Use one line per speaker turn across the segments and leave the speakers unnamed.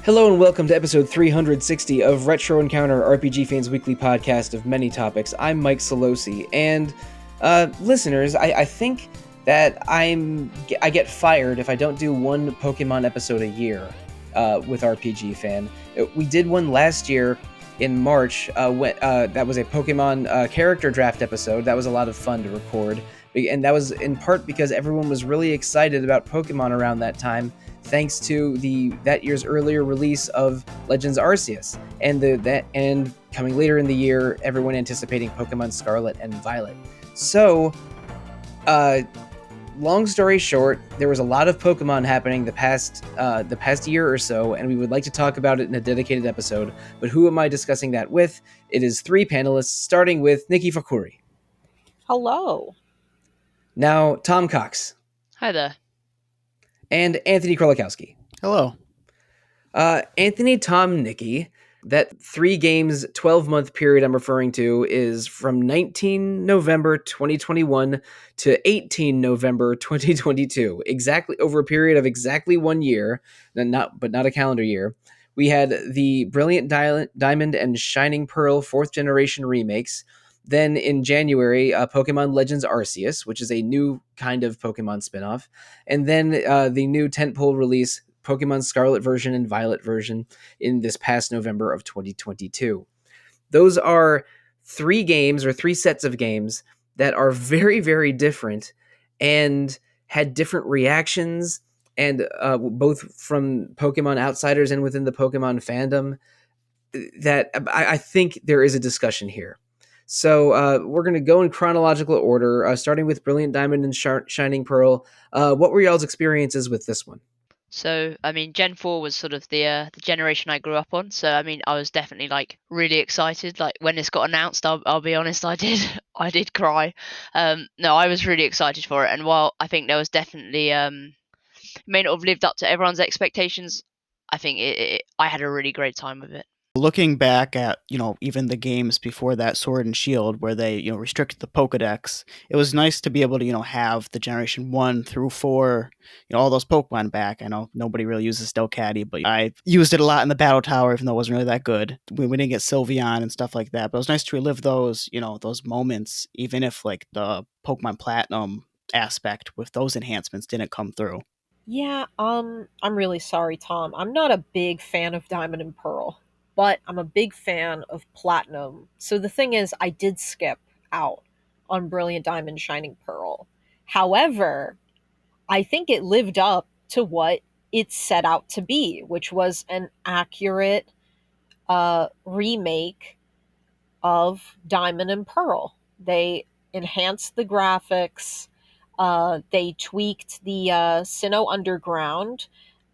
Hello and welcome to episode 360 of Retro Encounter, RPG Fans Weekly podcast of many topics. I'm Mike Sollosi, and listeners, I think that I get fired if I don't do one Pokemon episode a year with RPG Fan. We did one last year in March. That was a Pokemon character draft episode. That was a lot of fun to record, and that was in part because everyone was really excited about Pokemon around that time, thanks to that year's earlier release of Legends Arceus, and coming later in the year, everyone anticipating Pokemon Scarlet and Violet. So, long story short, there was a lot of Pokemon happening the past year or so, and we would like to talk about it in a dedicated episode. But who am I discussing that with? It is three panelists, starting with Niki Fakhoori.
Hello.
Now, Tom Cox.
Hi there.
And Anthony Krolikowski.
Hello.
Anthony, Tom, Niki. That 3 games, 12-month period I'm referring to is from 19 November 2021 to 18 November 2022. Exactly over a period of exactly 1 year, but not a calendar year. We had the Brilliant Diamond and Shining Pearl 4th generation remakes. Then in January, Pokemon Legends Arceus, which is a new kind of Pokemon spinoff. And then the new tentpole release, Pokemon Scarlet version and Violet version, in this past November of 2022. Those are 3 games, or 3 sets of games, that are very, very different and had different reactions, and both from Pokemon outsiders and within the Pokemon fandom, that I think there is a discussion here. So we're going to go in chronological order, starting with Brilliant Diamond and Shining Pearl. What were y'all's experiences with this one?
So, Gen 4 was sort of the generation I grew up on. So, I was definitely really excited. Like when this got announced, I'll be honest, I did cry. No, I was really excited for it. And while I think there was definitely may not have lived up to everyone's expectations, I think I had a really great time with it.
Looking back at, even the games before that, Sword and Shield, where they, restricted the Pokedex, it was nice to be able to, have the Generation 1 through 4, all those Pokemon back. I know nobody really uses Delcatty, but I used it a lot in the Battle Tower, even though it wasn't really that good. We didn't get Sylveon and stuff like that, but it was nice to relive those, those moments, even if, the Pokemon Platinum aspect with those enhancements didn't come through.
Yeah, I'm really sorry, Tom. I'm not a big fan of Diamond and Pearl, but I'm a big fan of Platinum. So the thing is, I did skip out on Brilliant Diamond Shining Pearl. However, I think it lived up to what it set out to be, which was an accurate remake of Diamond and Pearl. They enhanced the graphics, they tweaked the Sinnoh Underground,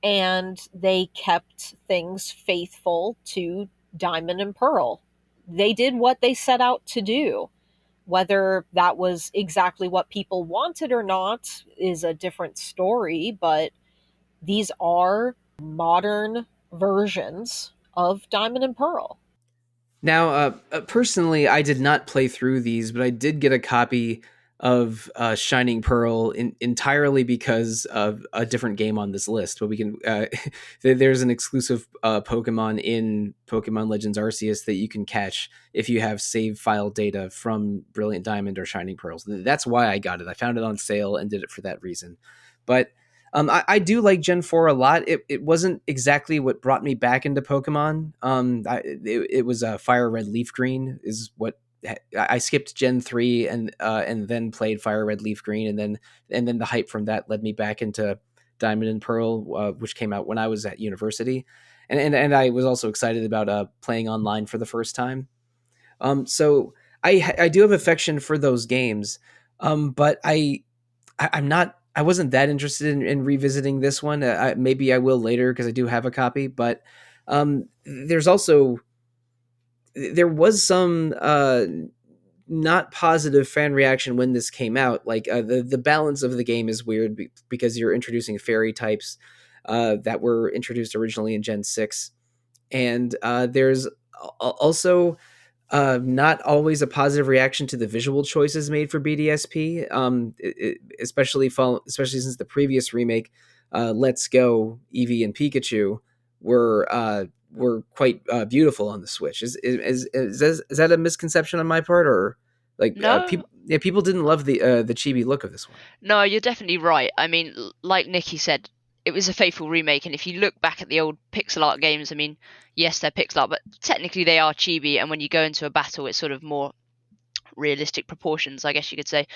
and they kept things faithful to Diamond and Pearl. They did what they set out to do. Whether that was exactly what people wanted or not is a different story, but these are modern versions of Diamond and Pearl.
Now, personally, I did not play through these, but I did get a copy of Shining Pearl entirely because of a different game on this list. But we can there's an exclusive Pokemon in Pokemon Legends Arceus that you can catch if you have save file data from Brilliant Diamond or Shining Pearls. That's why I got it. I found it on sale and did it for that reason. But I do like Gen 4 a lot. It wasn't exactly what brought me back into Pokemon. It was Fire Red Leaf Green is what I skipped Gen 3 and then played Fire Red Leaf Green, and then the hype from that led me back into Diamond and Pearl, which came out when I was at university, and I was also excited about playing online for the first time. So I do have affection for those games, but I wasn't that interested in revisiting this one. Maybe I will later because I do have a copy, but there was some not positive fan reaction when this came out. Like the balance of the game is weird because you're introducing fairy types that were introduced originally in Gen 6. And there's also not always a positive reaction to the visual choices made for BDSP, especially since the previous remake, Let's Go, Eevee and Pikachu, were quite beautiful on the Switch. Is that a misconception on my part, or like
No,
people? Yeah, people didn't love the chibi look of this one.
no, you're definitely right. I mean, like Nikki said, it was a faithful remake, and if you look back at the old pixel art games, I mean, yes, they're pixel art, but technically they are chibi, and when you go into a battle, it's sort of more realistic proportions, I guess you could say.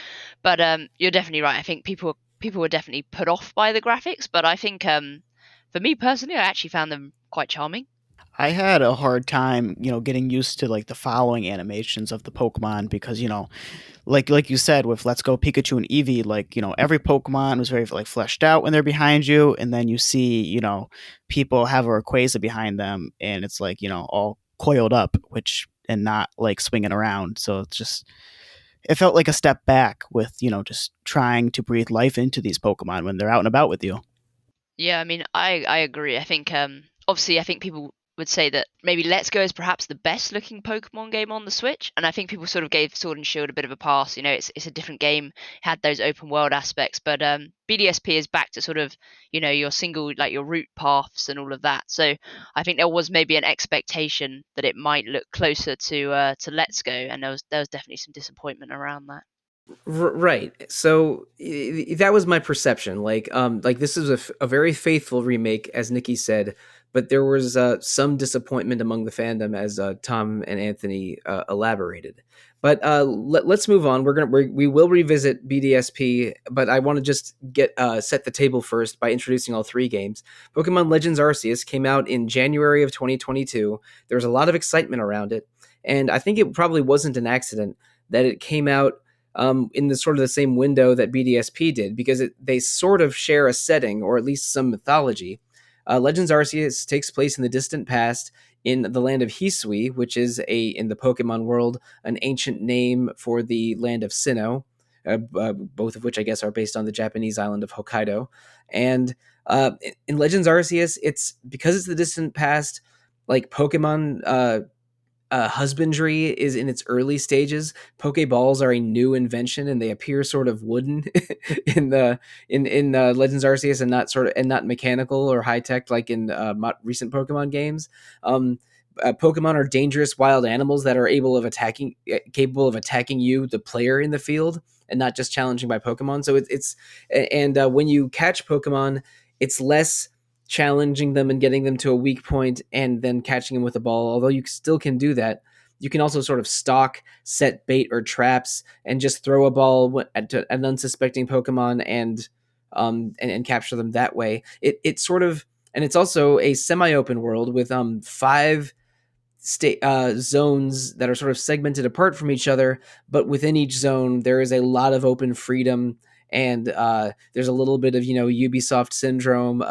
But you're definitely right. I think people were definitely put off by the graphics, but I think for me personally, I actually found them quite charming.
I had a hard time, getting used to like the following animations of the Pokemon because, like you said with Let's Go Pikachu and Eevee, like, every Pokemon was very like fleshed out when they're behind you, and then you see, people have a Rayquaza behind them and it's like, all coiled up, which and not like swinging around. So it's just it felt like a step back with, just trying to breathe life into these Pokemon when they're out and about with you.
Yeah, I mean, I agree. I think obviously I think people would say that maybe Let's Go is perhaps the best looking Pokemon game on the Switch, and I think people sort of gave Sword and Shield a bit of a pass. You know, it's a different game, had those open world aspects, but BDSP is back to sort of your single like your route paths and all of that. So I think there was maybe an expectation that it might look closer to Let's Go, and there was definitely some disappointment around that.
Right. So that was my perception. Like this is a very faithful remake, as Nikki said, but there was some disappointment among the fandom, as Tom and Anthony elaborated. But let's move on. We will revisit BDSP, but I want to just get set the table first by introducing all three games. Pokemon Legends Arceus came out in January of 2022. There was a lot of excitement around it, and I think it probably wasn't an accident that it came out in the sort of the same window that BDSP did, because they sort of share a setting, or at least some mythology. Legends Arceus takes place in the distant past in the land of Hisui, which is in the Pokemon world an ancient name for the land of Sinnoh, both of which I guess are based on the Japanese island of Hokkaido. And in Legends Arceus, it's because it's the distant past, like Pokemon husbandry is in its early stages. Pokeballs are a new invention, and they appear sort of wooden in the in Legends Arceus, and not mechanical or high tech like in recent Pokemon games. Pokemon are dangerous wild animals that are capable of attacking you, the player in the field, and not just challenging by Pokemon. So it's and when you catch Pokemon, it's less challenging them and getting them to a weak point and then catching them with a ball. Although you still can do that, you can also sort of stalk, set bait or traps, and just throw a ball at an unsuspecting Pokemon and capture them that way. It sort of, and it's also a semi-open world with five zones that are sort of segmented apart from each other, but within each zone there is a lot of open freedom, and there's a little bit of Ubisoft syndrome,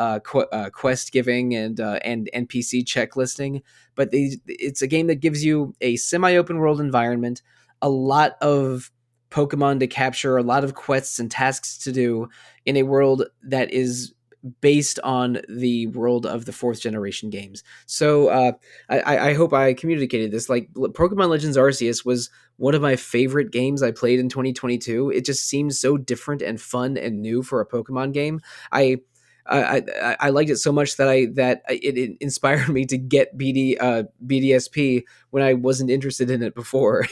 quest giving and NPC checklisting. But it's a game that gives you a semi-open world environment, a lot of Pokemon to capture, a lot of quests and tasks to do in a world that is based on the world of the fourth generation games. So I hope I communicated this. Like, Pokemon Legends Arceus was one of my favorite games I played in 2022. It just seems so different and fun and new for a Pokemon game. I liked it so much that it inspired me to get BDSP when I wasn't interested in it before.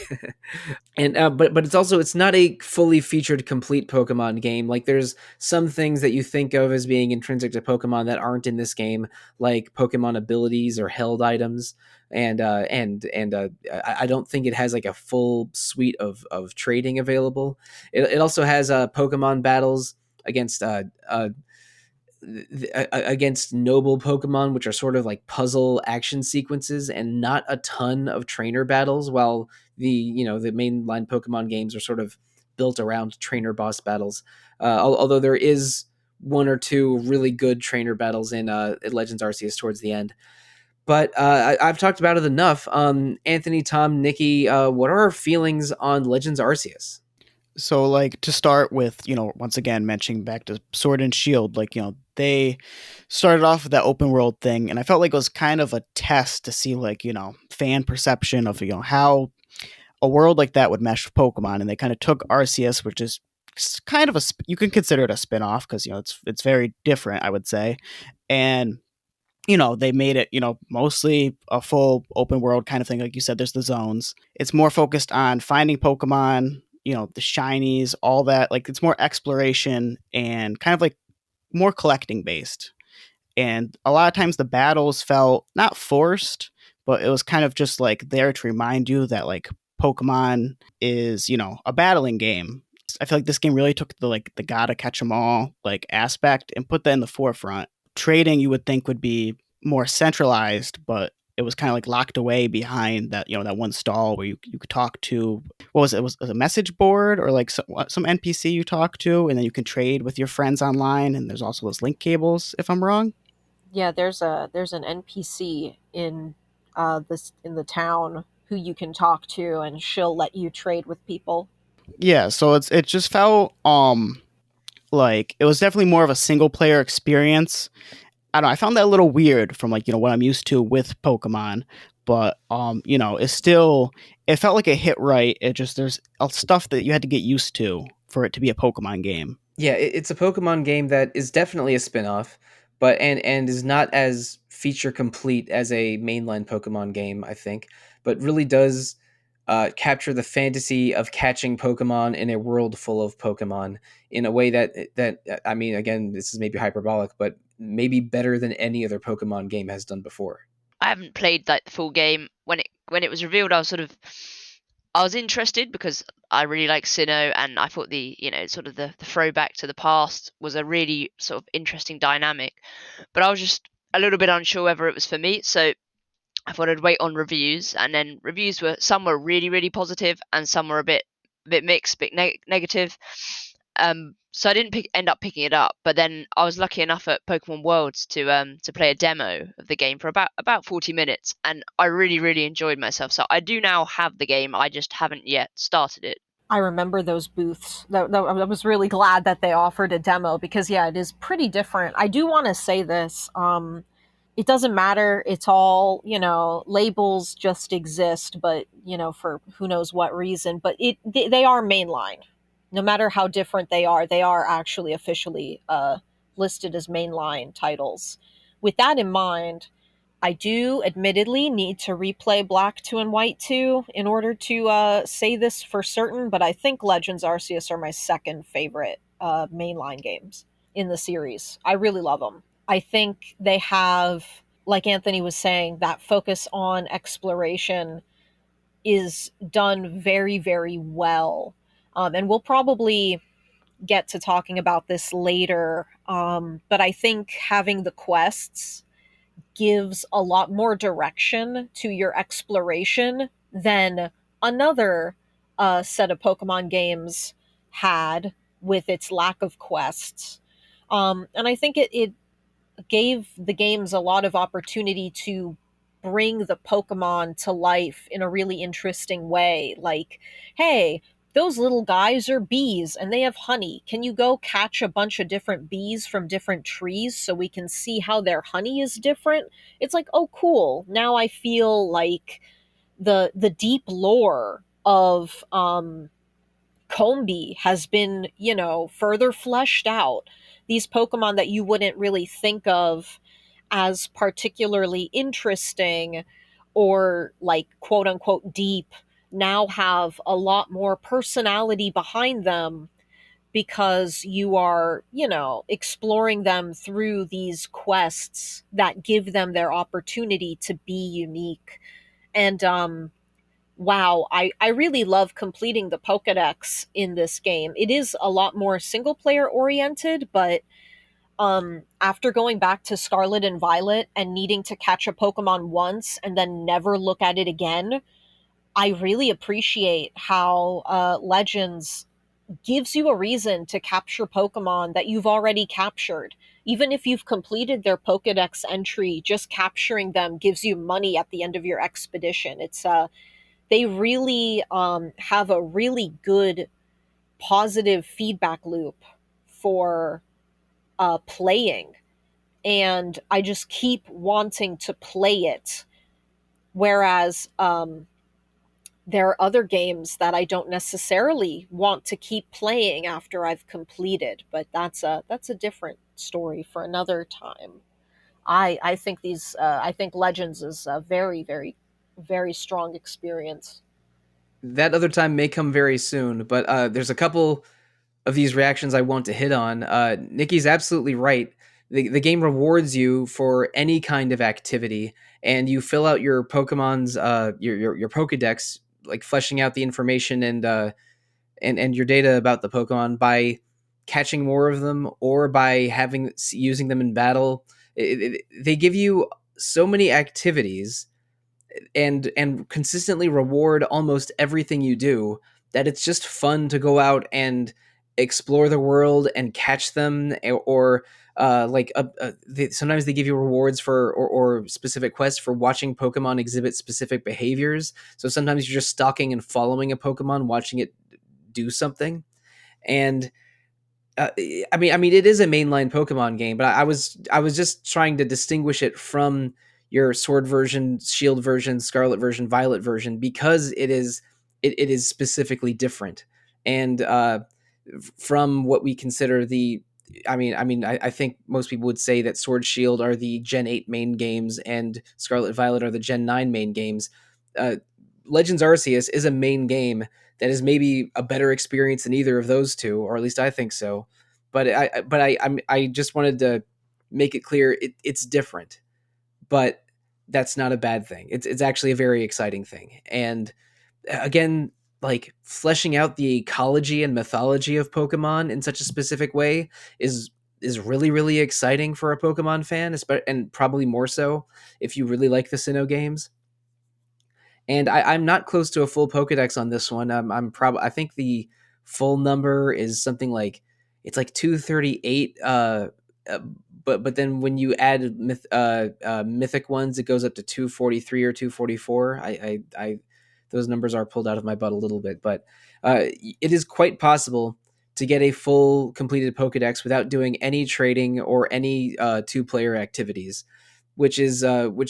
And but it's not a fully featured complete Pokemon game. Like, there's some things that you think of as being intrinsic to Pokemon that aren't in this game, like Pokemon abilities or held items. And I don't think it has like a full suite of trading available. It also has Pokemon battles against against noble Pokemon, which are sort of like puzzle action sequences, and not a ton of trainer battles. While the mainline Pokemon games are sort of built around trainer boss battles, although there is one or two really good trainer battles in Legends Arceus towards the end. But I've talked about it enough. Anthony, Tom, Nikki, what are our feelings on Legends Arceus?
So, like, to start with, once again, mentioning back to Sword and Shield, like, they started off with that open world thing, and I felt like it was kind of a test to see, like, fan perception of, how a world like that would mesh with Pokemon. And they kind of took Arceus, which is kind of you can consider it a spin off because, it's very different, I would say. And they made it, mostly a full open world kind of thing. Like you said, there's the zones. It's more focused on finding Pokemon, the shinies, all that. Like it's more exploration and kind of like more collecting based. And a lot of times the battles felt not forced, but it was kind of just like there to remind you that like Pokemon is, a battling game. I feel like this game really took the gotta catch 'em all like aspect and put that in the forefront. Trading you would think would be more centralized, but it was kind of like locked away behind that that one stall where you could talk to, what was it? It was a message board or like some NPC you talk to, and then you can trade with your friends online. And there's also those link cables, if I'm wrong.
Yeah, there's an NPC in this in the town who you can talk to, and she'll let you trade with people.
Yeah, so it just felt like it was definitely more of a single player experience. I don't know, I found that a little weird from like, what I'm used to with Pokemon, but it's still, it felt like it hit right. It just, there's stuff that you had to get used to for it to be a Pokemon game.
Yeah, it's a Pokemon game that is definitely a spin-off, but and is not as feature complete as a mainline Pokemon game, I think, but really does capture the fantasy of catching Pokemon in a world full of Pokemon in a way that I mean, again, this is maybe hyperbolic, but maybe better than any other Pokemon game has done before.
I haven't played like the full game. When it was revealed, I was interested because I really like Sinnoh, and I thought sort of the throwback to the past was a really sort of interesting dynamic. But I was just a little bit unsure whether it was for me, so I thought I'd wait on reviews, and then reviews were, some were really really positive, and some were a bit mixed, a bit negative. So I didn't end up picking it up, but then I was lucky enough at Pokemon Worlds to play a demo of the game for about 40 minutes, and I really really enjoyed myself. So I do now have the game, I just haven't yet started it.
I remember those booths. I was really glad that they offered a demo because, yeah, it is pretty different. I do want to say this. It doesn't matter. It's all, labels just exist, but, for who knows what reason. But they are mainline. No matter how different they are actually officially listed as mainline titles. With that in mind, I do admittedly need to replay Black 2 and White 2 in order to say this for certain, but I think Legends Arceus are my second favorite mainline games in the series. I really love them. I think they have, like Anthony was saying, that focus on exploration is done very, very well. And we'll probably get to talking about this later, but I think having the quests gives a lot more direction to your exploration than another set of Pokemon games had with its lack of quests. And I think it gave the games a lot of opportunity to bring the Pokemon to life in a really interesting way. Like, hey, those little guys are bees and they have honey. Can you go catch a bunch of different bees from different trees so we can see how their honey is different? It's like, oh, cool. Now I feel like the deep lore of Combi has been, further fleshed out. These Pokemon that you wouldn't really think of as particularly interesting or like quote unquote deep now have a lot more personality behind them because you are, exploring them through these quests that give them their opportunity to be unique. And wow, I really love completing the Pokedex in this game. It is a lot more single player oriented, but after going back to Scarlet and Violet and needing to catch a Pokemon once and then never look at it again, I really appreciate how Legends gives you a reason to capture Pokemon that you've already captured. Even if you've completed their Pokedex entry, just capturing them gives you money at the end of your expedition. It's they really have a really good positive feedback loop for playing, and I just keep wanting to play it. Whereas there are other games that I don't necessarily want to keep playing after I've completed, but that's a different story for another time. I think I think Legends is a very strong experience.
That other time may come very soon, but there's a couple of these reactions I want to hit on. Nikki's absolutely right. The game rewards you for any kind of activity, and you fill out your Pokemon's your Pokedex, like fleshing out the information and your data about the Pokemon by catching more of them or by using them in battle. They give you so many activities and consistently reward almost everything you do that it's just fun to go out and explore the world and catch them or sometimes they give you rewards for or specific quests for watching Pokemon exhibit specific behaviors. So sometimes you're just stalking and following a Pokemon, watching it do something. And I mean, it is a mainline Pokemon game, but I was just trying to distinguish it from your Sword version, Shield version, Scarlet version, Violet version because it is specifically different, and from what we consider the. I think most people would say that Sword Shield are the Gen 8 main games and Scarlet Violet are the Gen 9 main games. Uh, Legends Arceus is a main game that is maybe a better experience than either of those two, or at least I think so. But I just wanted to make it clear it's different, but that's not a bad thing. It's actually a very exciting thing, and again, like fleshing out the ecology and mythology of Pokemon in such a specific way is really exciting for a Pokemon fan, and probably more so if you really like the Sinnoh games. And I'm not close to a full Pokedex on this one. I'm probably I think the full number is something like it's like 238. Uh, but then when you add mythic ones, it goes up to 243 or 244. I those numbers are pulled out of my butt a little bit, but it is quite possible to get a full completed Pokedex without doing any trading or any two-player activities, which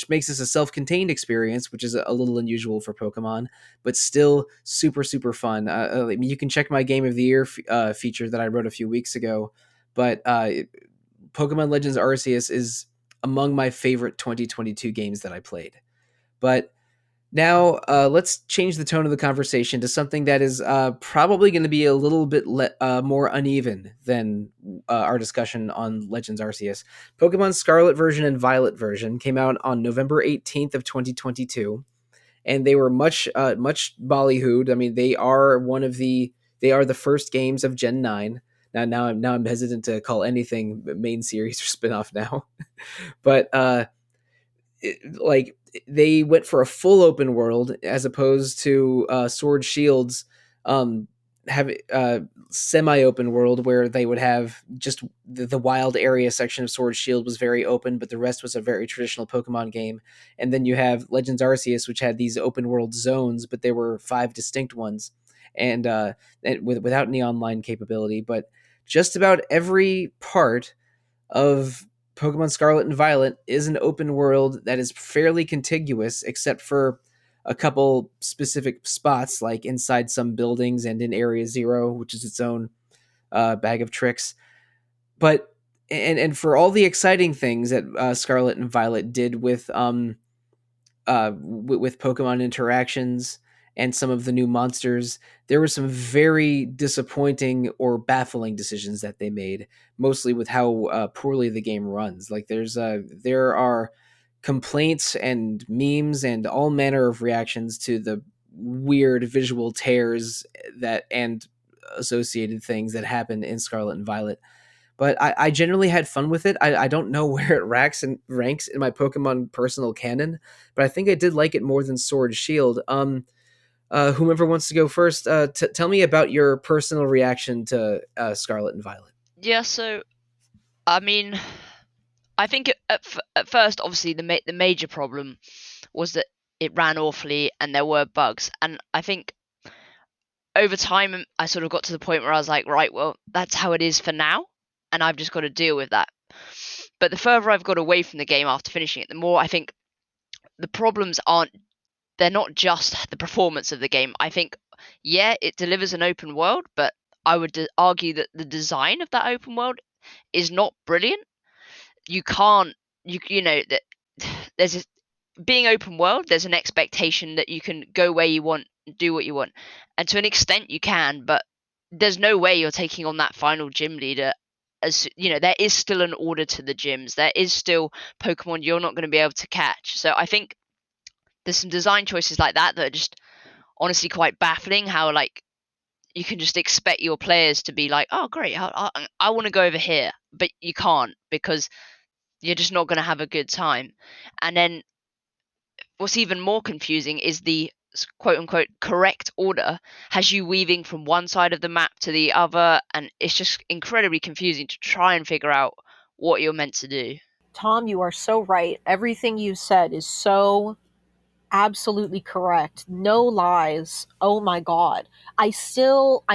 makes this a self-contained experience, which is a little unusual for Pokemon, but still super fun. I mean, you can check my Game of the Year feature that I wrote a few weeks ago, but Pokemon Legends Arceus is among my favorite 2022 games that I played. But now, let's change the tone of the conversation to something that is probably going to be a little bit more uneven than our discussion on Legends Arceus. Pokemon Scarlet version and Violet version came out on November 18th of 2022, and they were much ballyhooed. I mean, they are the first games of Gen 9. Now I'm hesitant to call anything main series or spinoff now, but like they went for a full open world as opposed to Sword Shield's have semi-open world where they would have just the wild area section of Sword Shield was very open, but the rest was a very traditional Pokemon game. And then you have Legends Arceus, which had these open world zones, but there were 5 distinct ones, and without any online capability. But just about every part of Pokemon Scarlet and Violet is an open world that is fairly contiguous, except for a couple specific spots, like inside some buildings and in Area Zero, which is its own bag of tricks. But and for all the exciting things that Scarlet and Violet did with Pokemon interactions and some of the new monsters, there were some very disappointing or baffling decisions that they made, mostly with how poorly the game runs. Like there are complaints and memes and all manner of reactions to the weird visual tears that and associated things that happen in Scarlet and Violet. But I generally had fun with it. I don't know where it ranks in my Pokemon personal canon, but I think I did like it more than Sword Shield. Whomever wants to go first, tell me about your personal reaction to Scarlet and Violet.
Yeah, so I mean, I think at first, obviously, the major problem was that it ran awfully and there were bugs, and I think over time I sort of got to the point where I was like, right, well, that's how it is for now, and I've just got to deal with that. But the further I've got away from the game after finishing it, the more I think the problems they're not just the performance of the game. I think, yeah, it delivers an open world, but I would argue that the design of that open world is not brilliant. You can't you know that there's a, being open world, there's an expectation that you can go where you want, do what you want, and to an extent you can, but there's no way you're taking on that final gym leader. As you know, there is still an order to the gyms. There is still Pokemon you're not going to be able to catch. So I think there's some design choices like that that are just honestly quite baffling. How like you can just expect your players to be like, oh great, I want to go over here, but you can't because you're just not going to have a good time. And then what's even more confusing is the quote unquote correct order has you weaving from one side of the map to the other, and it's just incredibly confusing to try and figure out what you're meant to do.
Tom, you are so right. Everything you said is so absolutely correct. No lies. Oh my God. I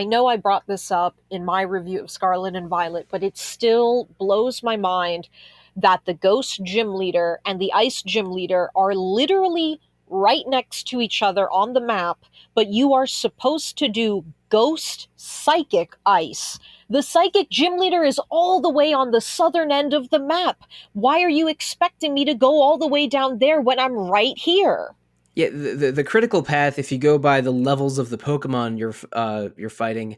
know I brought this up in my review of Scarlet and Violet, but it still blows my mind that the Ghost Gym Leader and the Ice Gym Leader are literally right next to each other on the map, but you are supposed to do Ghost Psychic Ice. The Psychic Gym Leader is all the way on the southern end of the map. Why are you expecting me to go all the way down there when I'm right here?
Yeah, the critical path, if you go by the levels of the Pokemon you're fighting,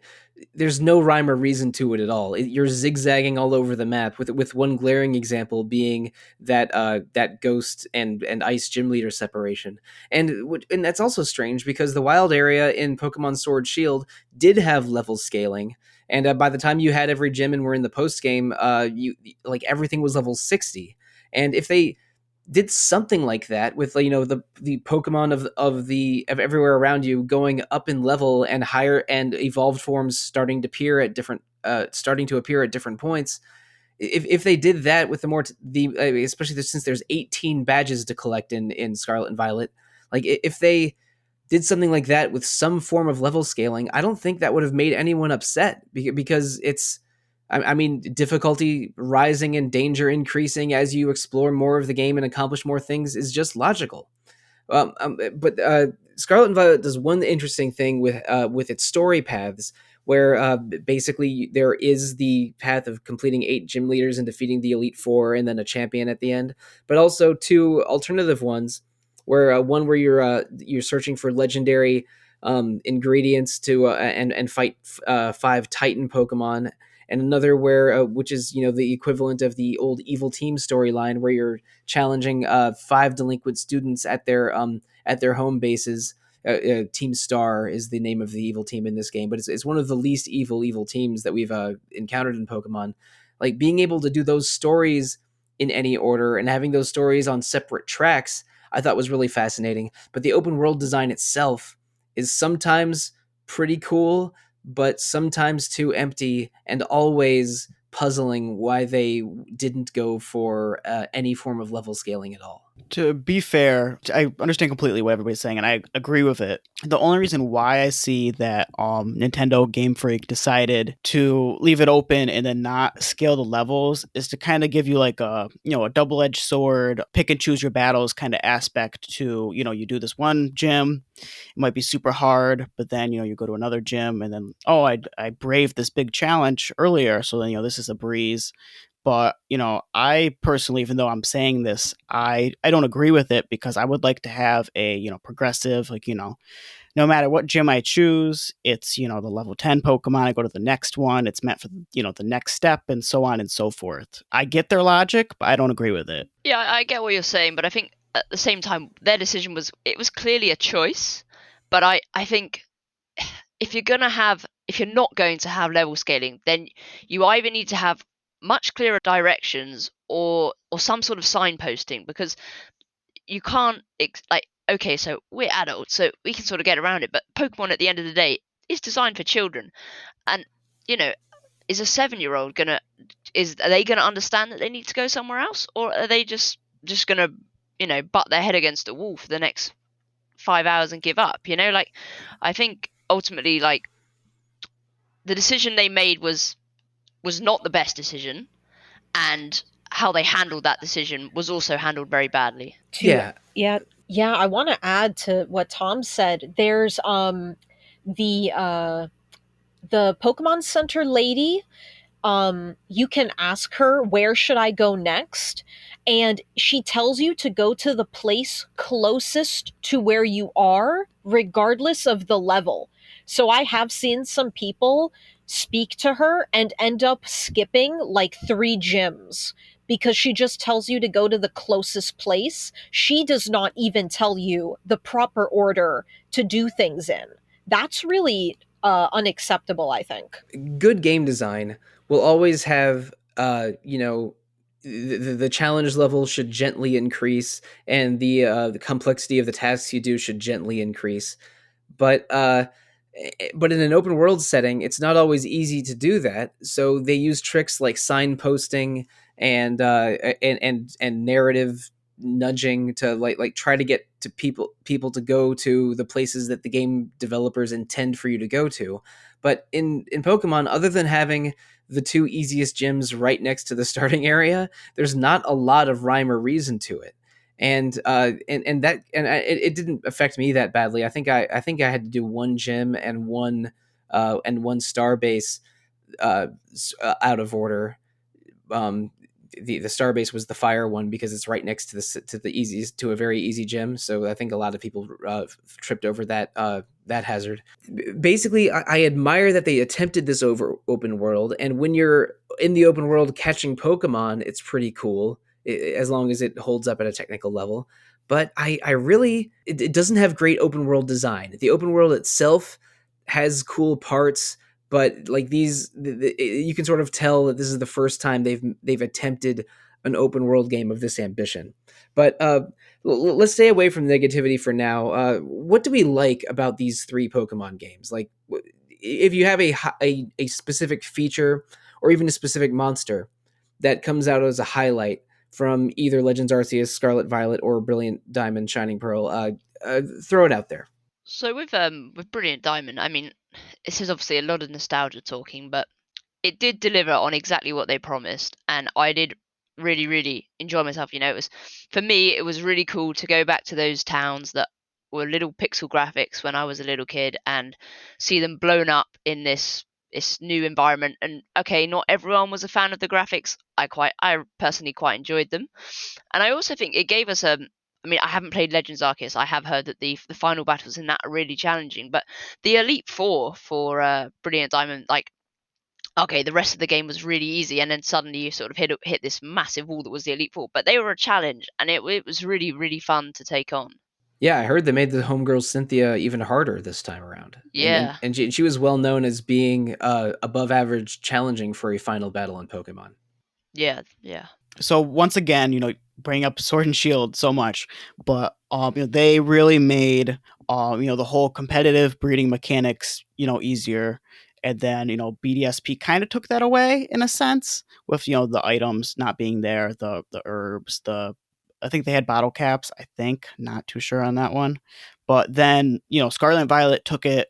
there's no rhyme or reason to it at all. You're zigzagging all over the map, with one glaring example being that Ghost and Ice Gym Leader separation, and that's also strange because the wild area in Pokemon Sword Shield did have level scaling, and by the time you had every gym and were in the post game, you like everything was level 60, and if they did something like that with the Pokemon of everywhere around you going up in level and higher and evolved forms starting to appear at different points. If they did that with the more especially since there's 18 badges to collect in Scarlet and Violet, like if they did something like that with some form of level scaling, I don't think that would have made anyone upset because I mean, difficulty rising and danger increasing as you explore more of the game and accomplish more things is just logical. But Scarlet and Violet does one interesting thing with its story paths, where basically there is the path of completing 8 gym leaders and defeating the Elite Four, and then a champion at the end. But also 2 alternative ones, where one where you're searching for legendary ingredients to and fight 5 Titan Pokemon, and another where which is the equivalent of the old Evil Team storyline, where you're challenging 5 delinquent students at their home bases. Team Star is the name of the evil team in this game, but it's one of the least evil teams that we've encountered in Pokemon. Like being able to do those stories in any order and having those stories on separate tracks, I thought was really fascinating. But the open world design itself is sometimes pretty cool, but sometimes too empty, and always puzzling why they didn't go for any form of level scaling at all.
To be fair, I understand completely what everybody's saying, and I agree with it. The only reason why I see that Nintendo Game Freak decided to leave it open and then not scale the levels is to kind of give you like a double-edged sword, pick and choose your battles kind of aspect to, you do this one gym, it might be super hard, but then, you go to another gym and then, oh, I braved this big challenge earlier, so then, this is a breeze. But, I personally, even though I'm saying this, I don't agree with it because I would like to have a, progressive, like, no matter what gym I choose, it's, the level 10 Pokemon, I go to the next one, it's meant for, the next step and so on and so forth. I get their logic, but I don't agree with it.
Yeah, I get what you're saying, but I think at the same time, their decision was clearly a choice. But I think if you're not going to have level scaling, then you either need to have much clearer directions or some sort of signposting, because you can't like, okay, so we're adults, so we can sort of get around it, but Pokemon at the end of the day is designed for children, and is a 7-year-old are they gonna understand that they need to go somewhere else, or are they just gonna butt their head against a wall for the next 5 hours and give up? Like, I think ultimately, like, the decision they made was not the best decision, and how they handled that decision was also handled very badly.
Yeah.
Yeah, I want to add to what Tom said. There's the Pokemon Center lady. you can ask her, where should I go next? And she tells you to go to the place closest to where you are, regardless of the level. So I have seen some people speak to her and end up skipping like 3 gyms because she just tells you to go to the closest place. She does not even tell you the proper order to do things in. That's really unacceptable, I think.
Good game design will always have, you know, the challenge level should gently increase, and the complexity of the tasks you do should gently increase. But in an open world setting, it's not always easy to do that. So they use tricks like signposting and narrative nudging to like try to get to people to go to the places that the game developers intend for you to go to. But in Pokemon, other than having the two easiest gyms right next to the starting area, there's not a lot of rhyme or reason to it. It didn't affect me that badly. I think I had to do one gym and one star base out of order. Um, the star base was the fire one because it's right next to the easiest to a very easy gym. So I think a lot of people tripped over that hazard. Basically, I admire that they attempted this over open world, and when you're in the open world catching Pokemon, it's pretty cool as long as it holds up at a technical level. But I really it doesn't have great open world design. The open world itself has cool parts, but like you can sort of tell that this is the first time they've attempted an open world game of this ambition. But let's stay away from negativity for now. What do we like about these three Pokemon games? Like, if you have a specific feature or even a specific monster that comes out as a highlight from either Legends Arceus, Scarlet Violet, or Brilliant Diamond, Shining Pearl, throw it out there.
So with Brilliant Diamond, I mean, this is obviously a lot of nostalgia talking, but it did deliver on exactly what they promised, and I did really, really enjoy myself. It was, for me, it was really cool to go back to those towns that were little pixel graphics when I was a little kid and see them blown up in this new environment. And okay, not everyone was a fan of the graphics. I personally quite enjoyed them, and I also think it gave us a. I mean, I haven't played Legends Arceus. I have heard that the final battles in that are really challenging, but the Elite Four for Brilliant Diamond, like, okay, the rest of the game was really easy, and then suddenly you sort of hit this massive wall that was the Elite Four. But they were a challenge, and it was really, really fun to take on.
Yeah, I heard they made the homegirl Cynthia even harder this time around,
Yeah,
and she was well known as being above average challenging for a final battle in Pokemon.
yeah, yeah.
So once again, bring up Sword and Shield so much, but they really made the whole competitive breeding mechanics easier, and then BDSP kind of took that away in a sense with the items not being there, the herbs, the I think they had bottle caps. I think, not too sure on that one, but then Scarlet and Violet took it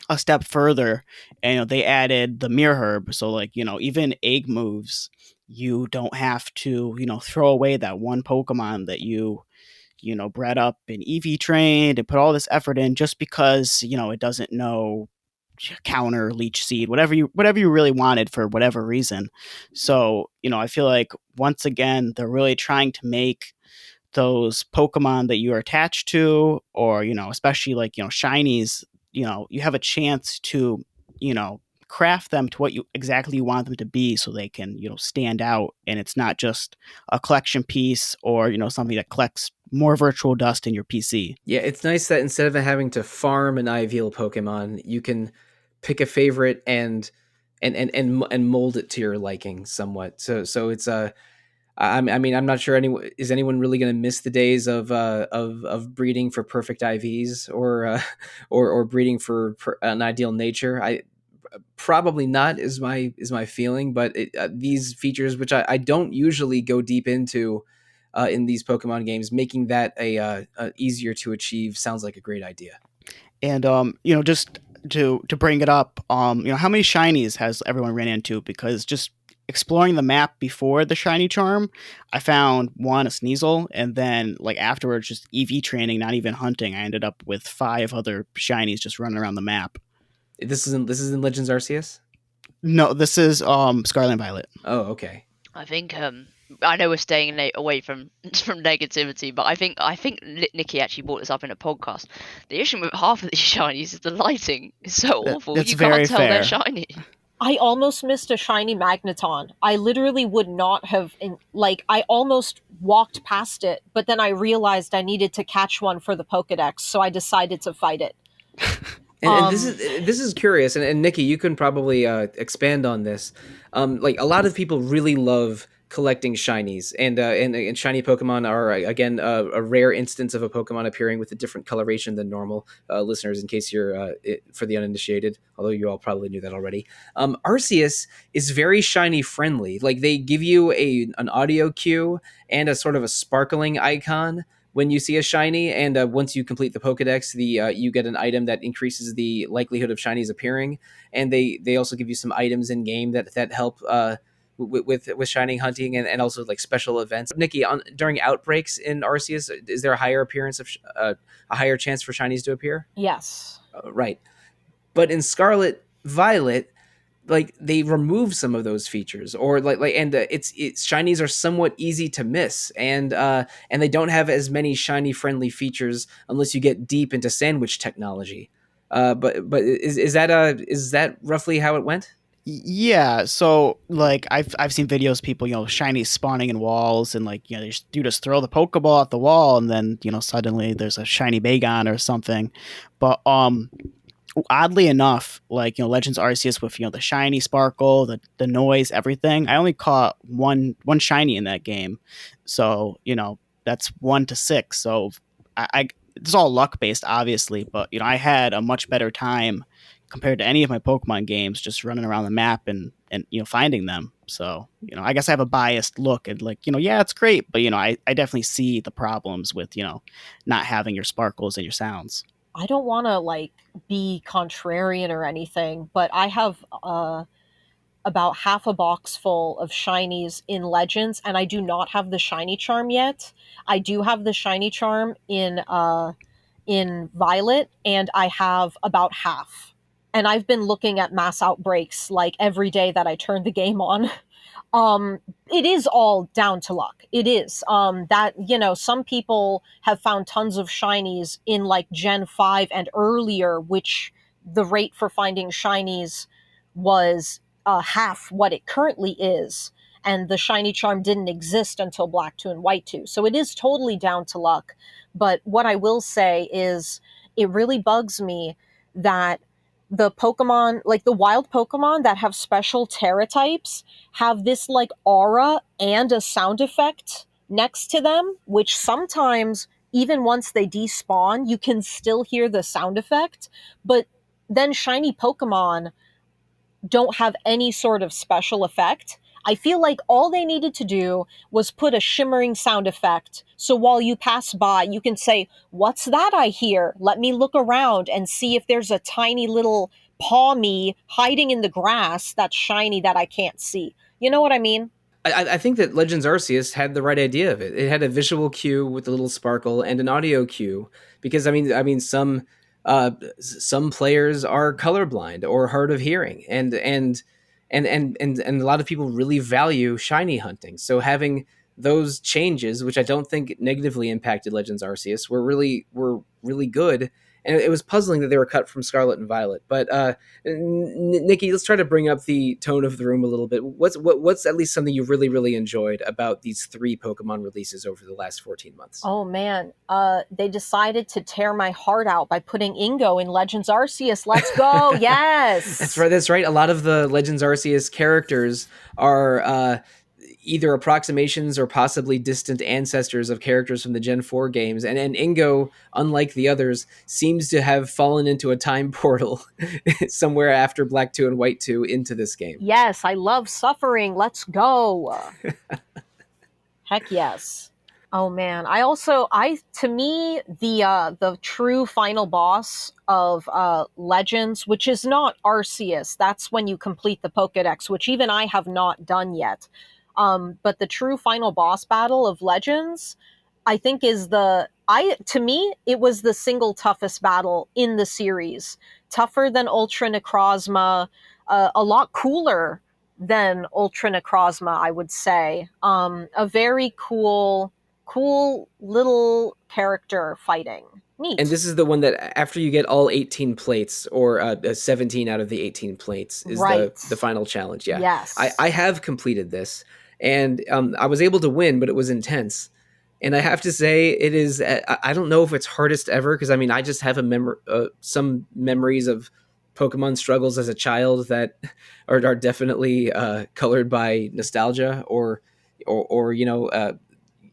a step further, and they added the mirror herb, so like even egg moves, you don't have to throw away that one Pokemon that you bred up and EV trained and put all this effort in just because it doesn't know counter leech seed, whatever you really wanted for whatever reason. So I feel like once again they're really trying to make those Pokemon that you are attached to, or especially like shinies, you have a chance to craft them to what you exactly want them to be, so they can stand out, and it's not just a collection piece or something that collects more virtual dust in your PC.
Yeah, it's nice that instead of having to farm an ideal Pokemon, you can pick a favorite and mold it to your liking somewhat. So it's I mean, I'm not sure anyone really going to miss the days of breeding for perfect IVs or breeding for an ideal nature. I probably not is my feeling, but these features, which I don't usually go deep into in these Pokemon games, making that a easier to achieve sounds like a great idea.
And just to bring it up, how many shinies has everyone ran into? Because just exploring the map before the shiny charm, I found one, a Sneasel, and then like afterwards, just EV training, not even hunting, I ended up with 5 other shinies just running around the map.
This is in Legends Arceus.
No, this is Scarlet and Violet.
Oh, okay.
I think I know we're staying away from negativity, but I think Nikki actually brought this up in a podcast. The issue with half of these shinies is the lighting is so awful.
That's
You can't
very
tell they're
fair.
shiny.
I almost missed a shiny Magneton. I literally would not have, I almost walked past it, but then I realized I needed to catch one for the Pokedex, so I decided to fight it.
And this is curious, and Nikki, you can probably expand on this. Like a lot of people really love collecting shinies, and shiny Pokemon are again a rare instance of a Pokemon appearing with a different coloration than normal. Listeners, in case you're for the uninitiated, although you all probably knew that already, Arceus is very shiny friendly. Like they give you an audio cue and a sort of a sparkling icon when you see a shiny, and once you complete the Pokedex, you get an item that increases the likelihood of shinies appearing, and they also give you some items in game that help with shining hunting and also like special events. Nikki, during outbreaks in Arceus, is there a higher appearance of a higher chance for shinies to appear?
Yes.
Right, but in Scarlet Violet, like they remove some of those features, or and it's shinies are somewhat easy to miss, and they don't have as many shiny friendly features unless you get deep into sandwich technology. But is that roughly how it went?
Yeah, so like I've seen videos, people, shinies spawning in walls, and like, you just throw the Pokeball at the wall, and then suddenly there's a shiny Bagon or something. But oddly enough, like, Legends Arceus with, the shiny sparkle, the noise, everything, I only caught one shiny in that game. So, that's 1 to 6. So I it's all luck based, obviously, but I had a much better time compared to any of my Pokemon games just running around the map and finding them. So, I guess I have a biased look at, like, yeah, it's great, but I definitely see the problems with, not having your sparkles and your sounds.
I don't want to be contrarian or anything, but I have about half a box full of shinies in Legends, and I do not have the shiny charm yet. I do have the shiny charm in Violet, and I have about half. And I've been looking at mass outbreaks every day that I turn the game on. It is all down to luck. It is. That, some people have found tons of shinies in Gen 5 and earlier, which the rate for finding shinies was half what it currently is. And the shiny charm didn't exist until Black 2 and White 2. So it is totally down to luck. But what I will say is it really bugs me that the Pokemon, the wild Pokemon that have special Terra types, have this aura and a sound effect next to them, which sometimes, even once they despawn, you can still hear the sound effect. But then shiny Pokemon don't have any sort of special effect. I feel like all they needed to do was put a shimmering sound effect. So while you pass by, you can say, "What's that I hear? Let me look around and see if there's a tiny little paw me hiding in the grass that's shiny that I can't see." You know what I mean?
I think that Legends Arceus had the right idea of it. It had a visual cue with a little sparkle and an audio cue, because some players are colorblind or hard of hearing, and a lot of people really value shiny hunting. So having those changes, which I don't think negatively impacted Legends Arceus, were really good. And it was puzzling that they were cut from Scarlet and Violet. But Nikki, let's try to bring up the tone of the room a little bit. What's at least something you really, really enjoyed about these 3 Pokemon releases over the last 14 months?
Oh man, they decided to tear my heart out by putting Ingo in Legends Arceus. Let's go! Yes,
That's right. That's right. A lot of the Legends Arceus characters are either approximations or possibly distant ancestors of characters from the Gen 4 games. And Ingo, unlike the others, seems to have fallen into a time portal somewhere after Black 2 and White 2 into this game.
Yes, I love suffering. Let's go. Heck yes. Oh man, I to me the true final boss of Legends, which is not Arceus. That's when you complete the Pokédex, which even I have not done yet. But the true final boss battle of Legends, I think is to me it was the single toughest battle in the series. Tougher than Ultra Necrozma, a lot cooler than Ultra Necrozma, I would say. A very cool little character fighting. Neat.
And this is the one that after you get all 18 plates, or 17 out of the 18 plates, is
Right.
the final challenge. Yeah,
Yes.
I have completed this, and I was able to win, but it was intense. And I have to say, it is. I don't know if it's hardest ever, because I mean, I just have some memories of Pokemon struggles as a child that are definitely colored by nostalgia, or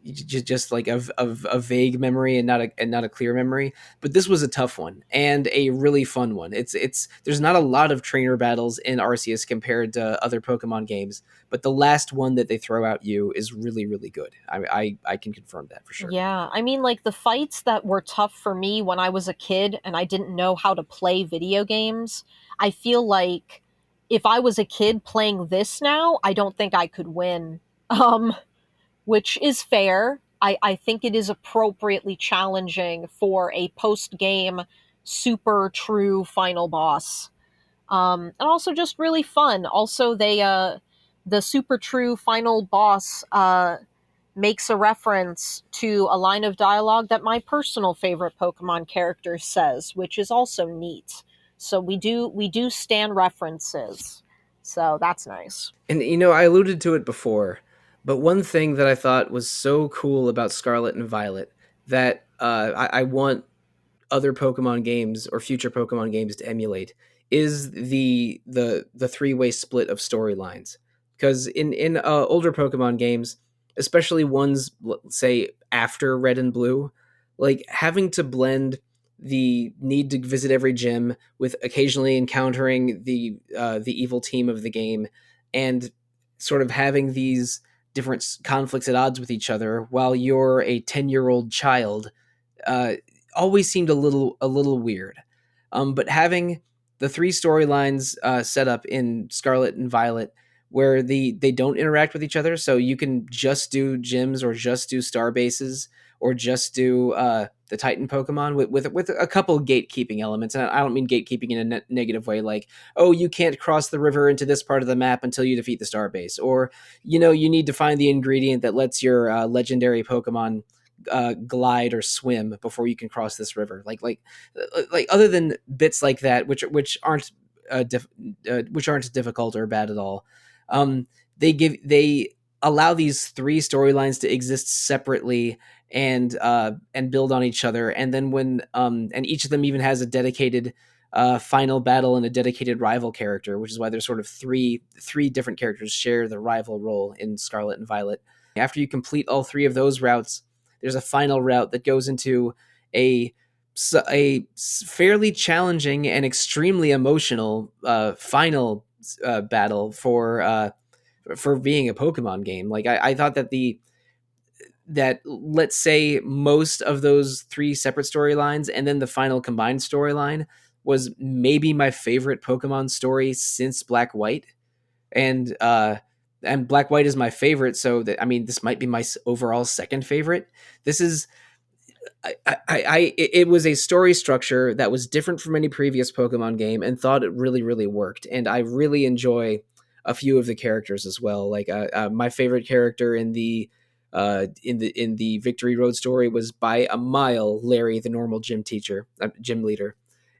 just like a vague memory, and not a clear memory. But this was a tough one and a really fun one. It's there's not a lot of trainer battles in Arceus compared to other Pokemon games, but the last one that they throw at you is really, really good. I can confirm that for sure.
Yeah, I mean, like, the fights that were tough for me when I was a kid and I didn't know how to play video games, I feel like if I was a kid playing this now, I don't think I could win. Which is fair. I think it is appropriately challenging for a post-game super true final boss. And also just really fun. Also, the super true final boss makes a reference to a line of dialogue that my personal favorite Pokemon character says, which is also neat. So we do stand references. So that's nice.
And I alluded to it before, but one thing that I thought was so cool about Scarlet and Violet that I want other Pokemon games or future Pokemon games to emulate is the three-way split of storylines. Because in older Pokemon games, especially ones say after Red and Blue, like having to blend the need to visit every gym with occasionally encountering the evil team of the game, and sort of having these different conflicts at odds with each other while you're a 10-year-old child, uh, always seemed a little weird. But having the three storylines set up in Scarlet and Violet, where they don't interact with each other, so you can just do gyms or just do star bases or just do the Titan Pokemon with a couple gatekeeping elements. And I don't mean gatekeeping in a negative way, like, oh, you can't cross the river into this part of the map until you defeat the star base, or you need to find the ingredient that lets your legendary Pokemon glide or swim before you can cross this river. Like other than bits like that, which aren't which aren't difficult or bad at all. They allow these three storylines to exist separately and build on each other. And then and each of them even has a dedicated final battle and a dedicated rival character, which is why there's sort of three different characters share the rival role in Scarlet and Violet. After you complete all three of those routes, there's a final route that goes into a fairly challenging and extremely emotional final battle for being a Pokemon game. Like I thought that let's say most of those three separate storylines and then the final combined storyline was maybe my favorite Pokemon story since Black White. And Black White is my favorite, so I mean, this might be my overall second favorite. This is it was a story structure that was different from any previous Pokemon game, and thought it really, really worked. And I really enjoy a few of the characters as well. Like my favorite character in the Victory Road story was by a mile Larry, the normal gym teacher, gym leader.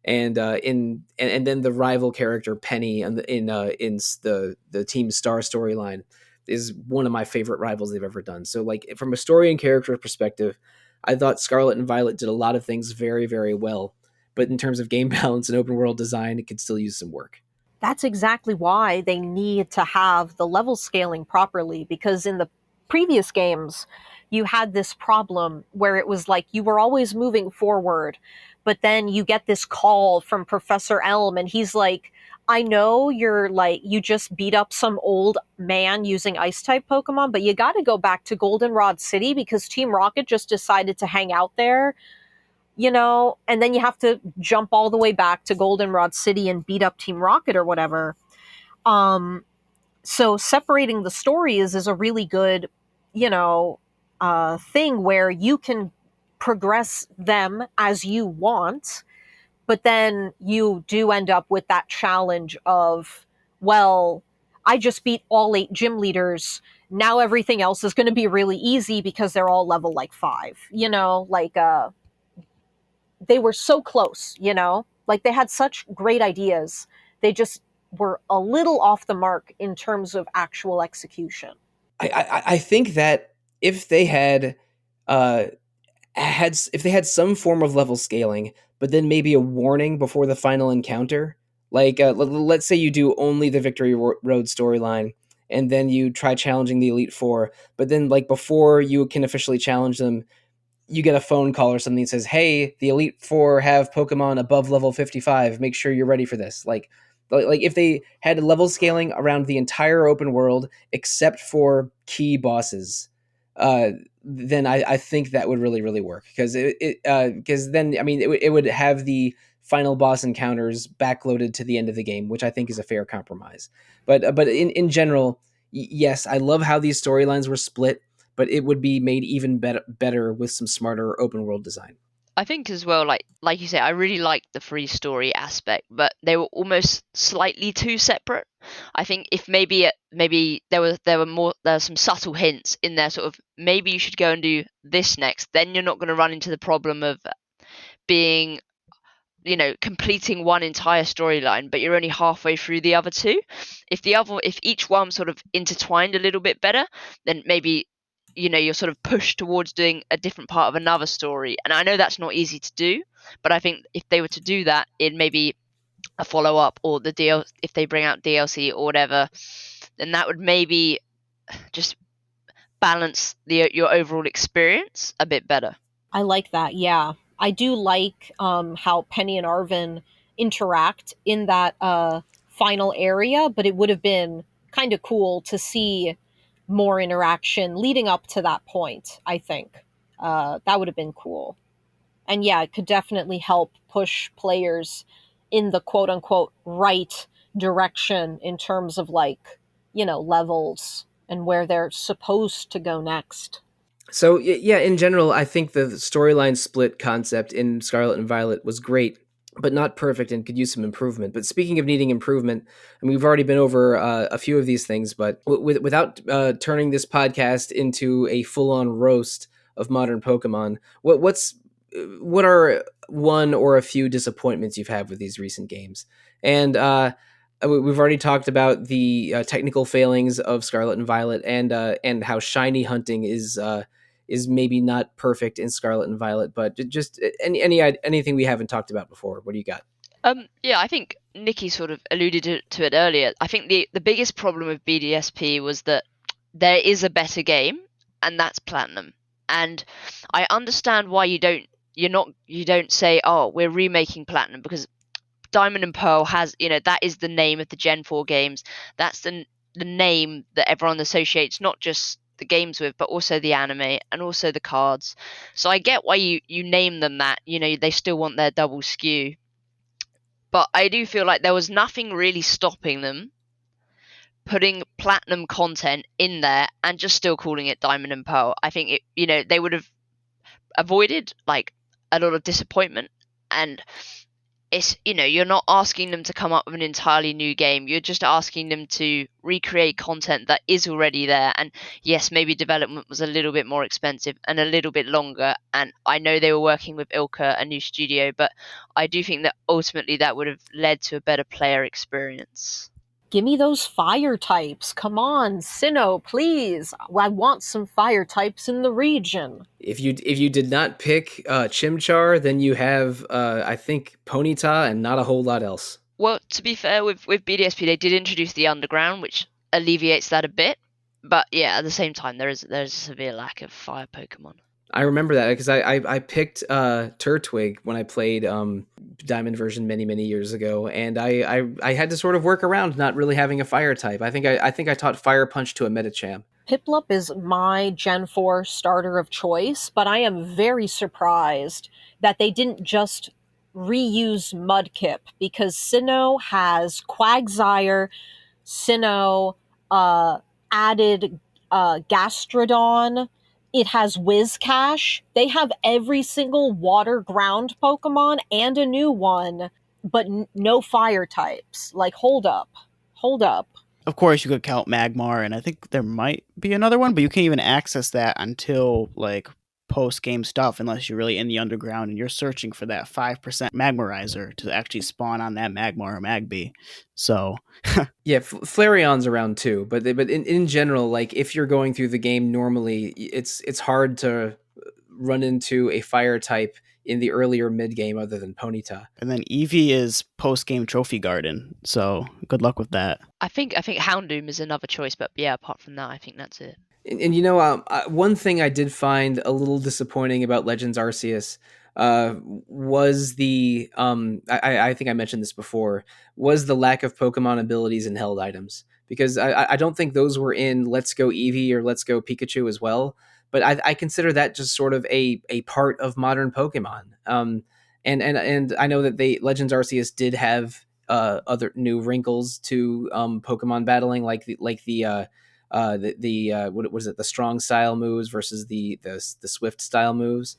And and then the rival character Penny in the Team Star storyline is one of my favorite rivals they've ever done. So like from a story and character perspective, I thought Scarlet and Violet did a lot of things very, very well. But in terms of game balance and open world design, it could still use some work.
That's exactly why they need to have the level scaling properly, because in the previous games, you had this problem where it was like you were always moving forward, but then you get this call from Professor Elm, and he's like, I know you just beat up some old man using ice type Pokemon, but you got to go back to Goldenrod City because Team Rocket just decided to hang out there, and then you have to jump all the way back to Goldenrod City and beat up Team Rocket or whatever. So separating the stories is a really good, thing where you can progress them as you want, but then you do end up with that challenge of well, I just beat all 8 gym leaders. Now everything else is going to be really easy because they're all level like 5. They were so close, Like they had such great ideas. They just were a little off the mark in terms of actual execution.
I think that if they uh, if they had some form of level scaling, but then maybe a warning before the final encounter, like let's say you do only the Victory Road storyline, and then you try challenging the Elite Four, but then like before you can officially challenge them, you get a phone call or something that says, "Hey, the Elite Four have Pokemon above level 55. Make sure you're ready for this." Like if they had level scaling around the entire open world except for key bosses, uh, then I think that would really really work because because then I mean it would have the final boss encounters backloaded to the end of the game, which I think is a fair compromise. But in general, yes, I love how these storylines were split, but it would be made even better with some smarter open world design.
I think as well, like you say, I really liked the free story aspect, but they were almost slightly too separate. I think if maybe there were some subtle hints in there, sort of maybe you should go and do this next. Then you're not going to run into the problem of being completing one entire storyline, but you're only halfway through the other two. If each one sort of intertwined a little bit better, then maybe you're sort of pushed towards doing a different part of another story. And I know that's not easy to do, but I think if they were to do that in maybe a follow up or if they bring out DLC or whatever, then that would maybe just balance your overall experience a bit better.
I like that. Yeah, I do like how Penny and Arvin interact in that final area, but it would have been kind of cool to see more interaction leading up to that point. I think that would have been cool, and yeah, it could definitely help push players in the quote unquote right direction in terms of levels and where they're supposed to go next.
So yeah, in general, I think the storyline split concept in Scarlet and Violet was great, but not perfect and could use some improvement. But speaking of needing improvement, and we've already been over a few of these things, but without turning this podcast into a full-on roast of modern Pokemon, what are one or a few disappointments you've had with these recent games? And we've already talked about the technical failings of Scarlet and Violet, and how shiny hunting is maybe not perfect in Scarlet and Violet, but just anything we haven't talked about before. What do you got?
Yeah, I think Nikki sort of alluded to it earlier. I think the biggest problem with BDSP was that there is a better game, and that's Platinum. And I understand why you don't say, oh, we're remaking Platinum, because Diamond and Pearl has, that is the name of the Gen 4 games. That's the name that everyone associates not just the games with, but also the anime and also the cards. So I get why you name them that. They still want their double skew. But I do feel like there was nothing really stopping them putting platinum content in there and just still calling it Diamond and Pearl. I think they would have avoided like a lot of disappointment. And it's you're not asking them to come up with an entirely new game. You're just asking them to recreate content that is already there. And yes, maybe development was a little bit more expensive and a little bit longer, and I know they were working with Ilka, a new studio, but I do think that ultimately that would have led to a better player experience.
Give me those fire types. Come on, Sinnoh, please. I want some fire types in the region.
If you did not pick Chimchar, then you have I think Ponyta and not a whole lot else.
Well, to be fair, with BDSP, they did introduce the underground, which alleviates that a bit. But yeah, at the same time, there's a severe lack of fire Pokemon.
I remember that because I picked Turtwig when I played Diamond version many years ago, and I had to sort of work around not really having a fire type. I think I taught Fire Punch to a Medicham.
Piplup is my Gen 4 starter of choice, but I am very surprised that they didn't just reuse Mudkip, because Sinnoh has Quagsire, Sinnoh added Gastrodon. It has Whiscash. They have every single water ground Pokemon and a new one, but no fire types. Like, hold up. Hold up.
Of course, you could count Magmar, and I think there might be another one, but you can't even access that until like post game stuff unless you're really in the underground and you're searching for that 5% Magmarizer to actually spawn on that Magmar or Magby. So
Yeah, Flareon's around too, but but in general, like if you're going through the game normally, it's hard to run into a fire type in the earlier mid game other than Ponyta.
and then Eevee is post game trophy garden. So good luck with that.
I think Houndoom is another choice, but yeah, apart from that, I think that's it.
And one thing I did find a little disappointing about Legends Arceus was the I think I mentioned this before, was the lack of Pokemon abilities and held items, because I don't think those were in Let's Go Eevee or Let's Go Pikachu as well, but I consider that just sort of a part of modern Pokemon. And I know that Legends Arceus did have other new wrinkles to Pokemon battling, like what was it, the strong style moves versus the swift style moves.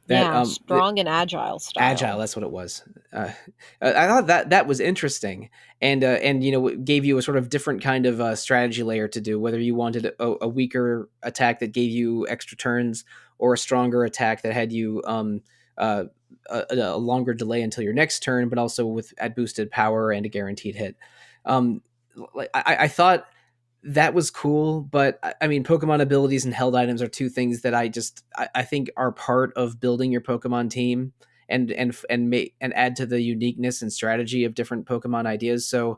That
Yeah, strong and agile style.
Agile, that's what it was. I thought that was interesting, and it gave you a sort of different kind of strategy layer to do, whether you wanted a weaker attack that gave you extra turns, or a stronger attack that had you a longer delay until your next turn, but also with at boosted power and a guaranteed hit. I thought that was cool, but I mean, Pokemon abilities and held items are two things that I think are part of building your Pokemon team, and add to the uniqueness and strategy of different Pokemon ideas. So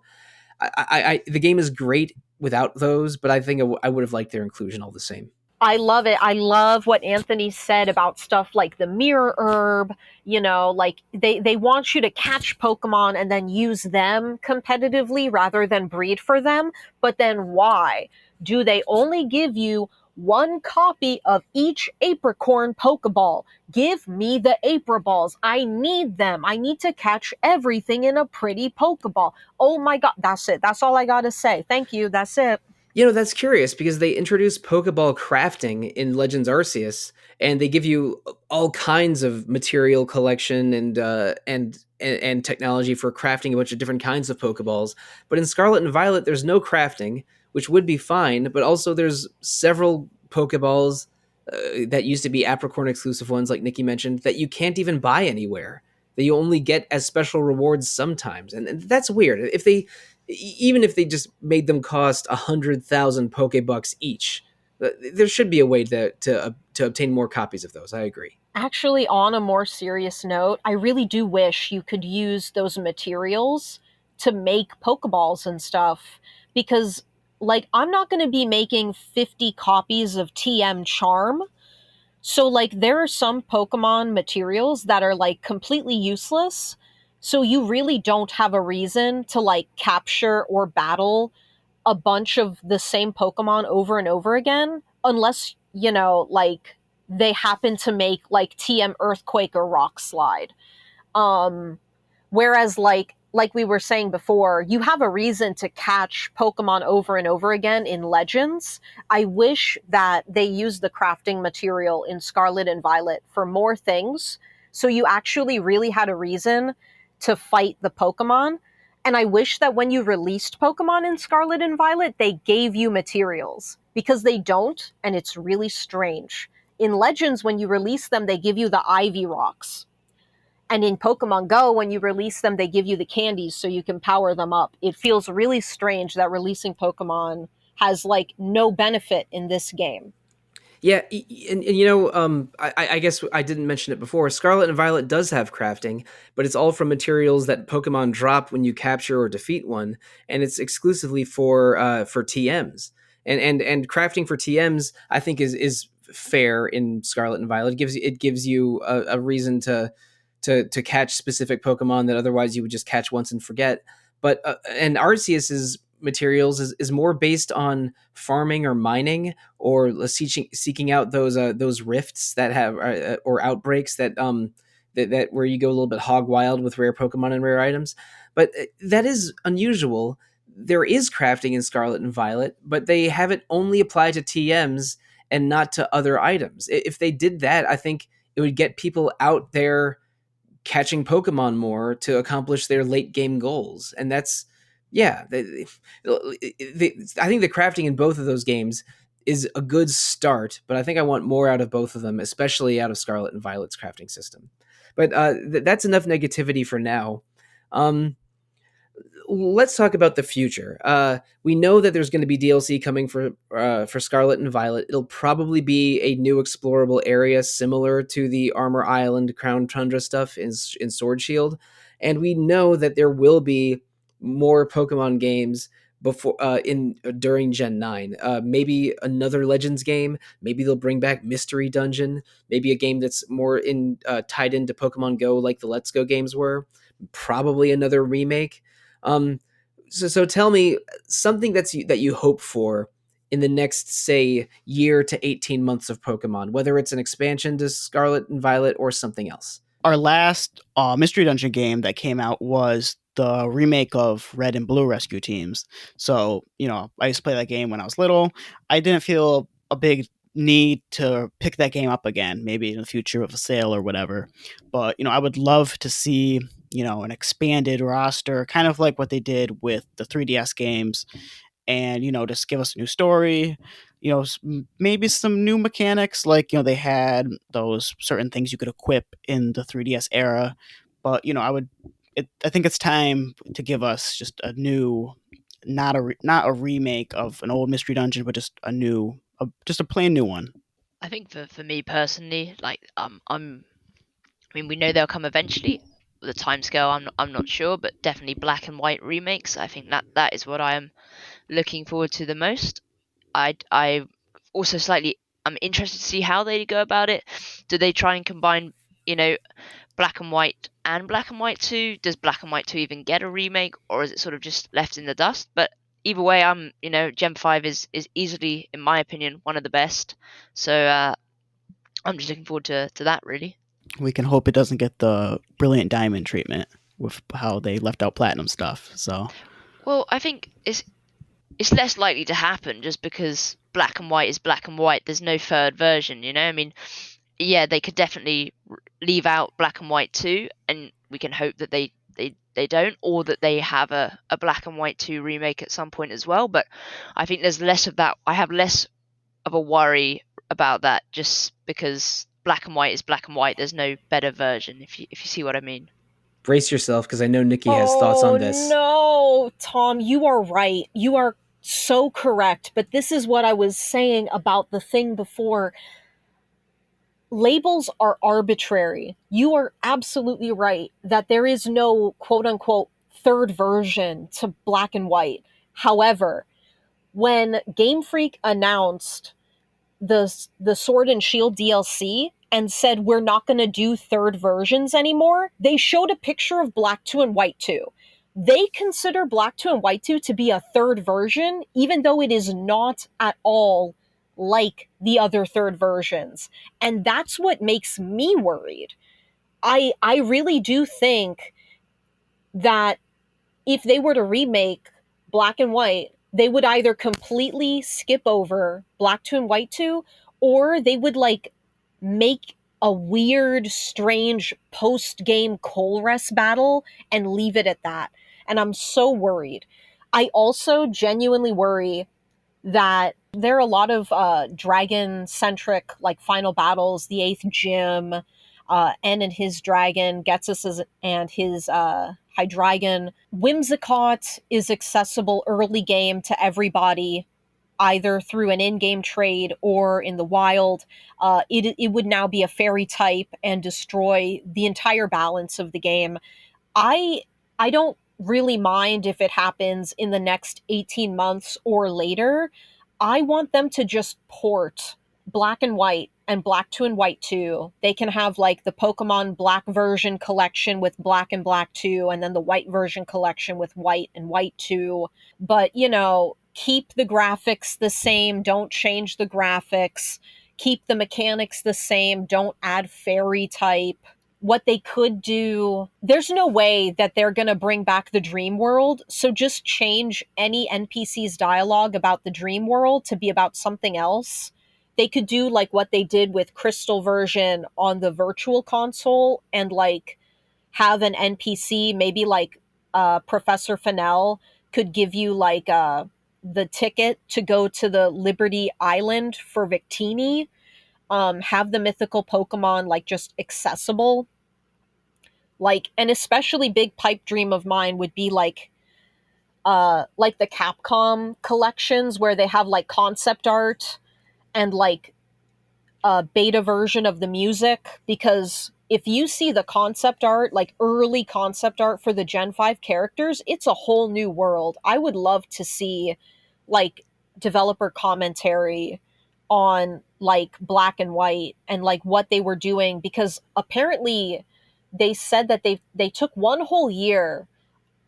the game is great without those, but I think I would have liked their inclusion all the same.
I love it. I love what Anthony said about stuff like the mirror herb. Like they want you to catch Pokemon and then use them competitively rather than breed for them. But then why? Do they only give you one copy of each Apricorn Pokeball? Give me the Apriballs. I need them. I need to catch everything in a pretty Pokeball. Oh my God. That's it. That's all I got to say. Thank you. That's it.
That's curious, because they introduced Pokeball crafting in Legends Arceus, and they give you all kinds of material collection and technology for crafting a bunch of different kinds of Pokeballs. But in Scarlet and Violet, there's no crafting, which would be fine. But also, there's several Pokeballs that used to be Apricorn exclusive ones, like Niki mentioned, that you can't even buy anywhere. That you only get as special rewards sometimes, and that's weird. Even if they just made them cost 100,000 Pokebucks each, there should be a way to obtain more copies of those. I agree.
Actually, on a more serious note, I really do wish you could use those materials to make Pokeballs and stuff, because, like, I'm not going to be making 50 copies of TM Charm. So, like, there are some Pokemon materials that are, like, completely useless. So you really don't have a reason to, like, capture or battle a bunch of the same Pokemon over and over again, unless, like, they happen to make, like, TM Earthquake or Rock Slide. Um, Whereas, like we were saying before, you have a reason to catch Pokemon over and over again in Legends. I wish that they used the crafting material in Scarlet and Violet for more things, so you actually really had a reason to fight the Pokemon. And I wish that when you released Pokemon in Scarlet and Violet, they gave you materials, because they don't, and it's really strange. In Legends, when you release them, they give you the Ivy Rocks. And in Pokemon Go, when you release them, they give you the candies so you can power them up. It feels really strange that releasing Pokemon has, like, no benefit in this game.
Yeah, I guess I didn't mention it before. Scarlet and Violet does have crafting, but it's all from materials that Pokemon drop when you capture or defeat one, and it's exclusively for TMs. And crafting for TMs, I think, is fair in Scarlet and Violet. It gives you a reason to catch specific Pokemon that otherwise you would just catch once and forget. But and Arceus's materials is more based on farming or mining, or seeking out those rifts that have or outbreaks that where you go a little bit hog wild with rare Pokemon and rare items. But that is unusual. There is crafting in Scarlet and Violet, but they have it only applied to TMs and not to other items. If they did that, I think it would get people out there catching Pokemon more to accomplish their late game goals. And that's Yeah, I think the crafting in both of those games is a good start, but I think I want more out of both of them, especially out of Scarlet and Violet's crafting system. But that's enough negativity for now. Um, let's talk about the future. We know that there's going to be DLC coming for Scarlet and Violet. It'll probably be a new explorable area similar to the Armor Island, Crown Tundra stuff in Sword Shield, and we know that there will be more Pokemon games before in during Gen 9. Maybe another Legends game. Maybe they'll bring back Mystery Dungeon. Maybe a game that's more in tied into Pokemon Go, like the Let's Go games were. Probably another remake. Um, so tell me something that you hope for in the next, say, year to 18 months of Pokemon, whether it's an expansion to Scarlet and Violet or something else.
Our last Mystery Dungeon game that came out was the remake of Red and Blue Rescue Teams. So, I used to play that game when I was little. I didn't feel a big need to pick that game up again, maybe in the future of a sale or whatever. But, I would love to see, an expanded roster, kind of like what they did with the 3DS games, and just give us a new story, maybe some new mechanics, like they had those certain things you could equip in the 3DS era. But I think it's time to give us just a new, not a remake of an old Mystery Dungeon, but just just a plain new one.
I think for me personally, like I mean, we know they'll come eventually. The timescale, I'm not sure, but definitely black and white remakes. I think that is what I am looking forward to the most. I also slightly I'm interested to see how they go about it. Do they try and combine, you know, black and white and black and white 2? Does black and white 2 even get a remake, or is it sort of just left in the dust? But either way, Gen 5 is easily, in my opinion, one of the best. So I'm just looking forward to that, really.
We can hope it doesn't get the Brilliant Diamond treatment with how they left out Platinum stuff. So,
well, I think it's less likely to happen just because black and white is black and white. There's no third version, I mean, yeah, they could definitely leave out black and white 2, and we can hope that they don't, or that they have a black and white 2 remake at some point as well. But I think there's less of that. I have less of a worry about that just because black and white is black and white. There's no better version, if you see what I mean.
Brace yourself, because I know Niki has thoughts on this.
No, Tom, you are right. You are so correct. But this is what I was saying about the thing before. Labels are arbitrary. You are absolutely right that there is no quote unquote third version to black and white. However, when Game Freak announced the Sword and Shield DLC and said we're not going to do third versions anymore, they showed a picture of Black 2 and White 2. They consider Black 2 and White 2 to be a third version, even though it is not at all like the other third versions. And that's what makes me worried. I really do think that if they were to remake Black and White, they would either completely skip over Black 2 and White 2, or they would make a weird, strange post-game Colress battle and leave it at that. And I'm so worried. I also genuinely worry that there are a lot of dragon-centric final battles. The 8th Gym, N and his dragon, Getsus and his Hydreigon. Whimsicott is accessible early game to everybody, either through an in-game trade or in the wild. It would now be a fairy type and destroy the entire balance of the game. I don't really mind if it happens in the next 18 months or later. I want them to just port Black and White and Black 2 and White 2. They can have the Pokemon Black version collection with Black and Black 2, and then the White version collection with White and White 2. But, keep the graphics the same, don't change the graphics. Keep the mechanics the same, don't add fairy type. What they could do, there's no way that they're going to bring back the dream world, so just change any NPC's dialogue about the dream world to be about something else. They could do what they did with Crystal version on the virtual console, and have an NPC, maybe Professor Fennel, could give you like the ticket to go to the Liberty Island for Victini, have the mythical Pokemon like just accessible. Like, and especially big pipe dream of mine would be like the Capcom collections where they have like concept art and like a beta version of the music, because if you see the concept art, like early concept art for the Gen 5 characters, it's a whole new world. I would love to see like developer commentary on like Black and White and like what they were doing, because apparently they said that they took one whole year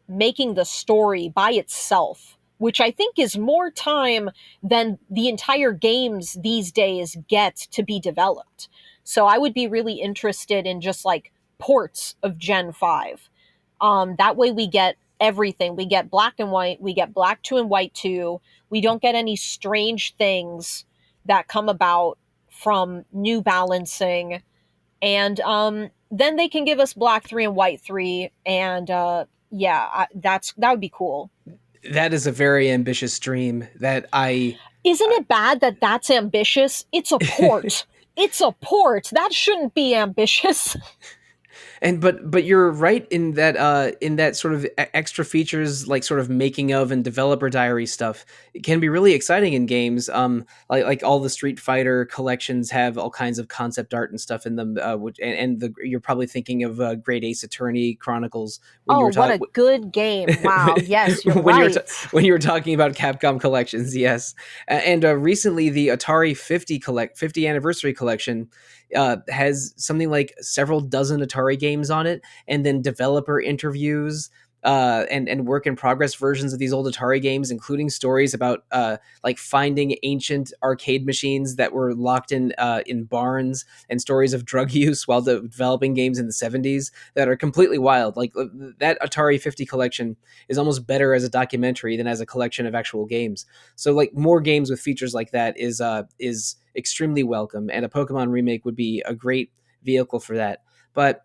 making the story by itself, which I think is more time than the entire games these days get to be developed. So I would be really interested in just like ports of Gen 5. That way we get everything. We get Black and White, we get Black 2 and White 2. We don't get any strange things that come about from new balancing, and then they can give us Black 3 and White 3, and yeah, that would be cool.
That is a very ambitious dream that I
Isn't it bad that that's ambitious? It's a port. It's a port. That shouldn't be ambitious.
And but you're right in that sort of extra features, like sort of making of and developer diary stuff, it can be really exciting in games. Like all the Street Fighter collections have all kinds of concept art and stuff in them. Which and the you're probably thinking of Great Ace Attorney Chronicles when you
Oh,
were
what
talking
a good game. Wow. Yes, you're
when
right.
when you were talking about Capcom collections. Yes, and recently the Atari 50 anniversary collection has something like several dozen Atari games on it, and then developer interviews and work in progress versions of these old Atari games, including stories about like finding ancient arcade machines that were locked in barns, and stories of drug use while developing games in the 70s that are completely wild. Like that Atari 50 collection is almost better as a documentary than as a collection of actual games. So like more games with features like that is extremely welcome, and a Pokemon remake would be a great vehicle for that. But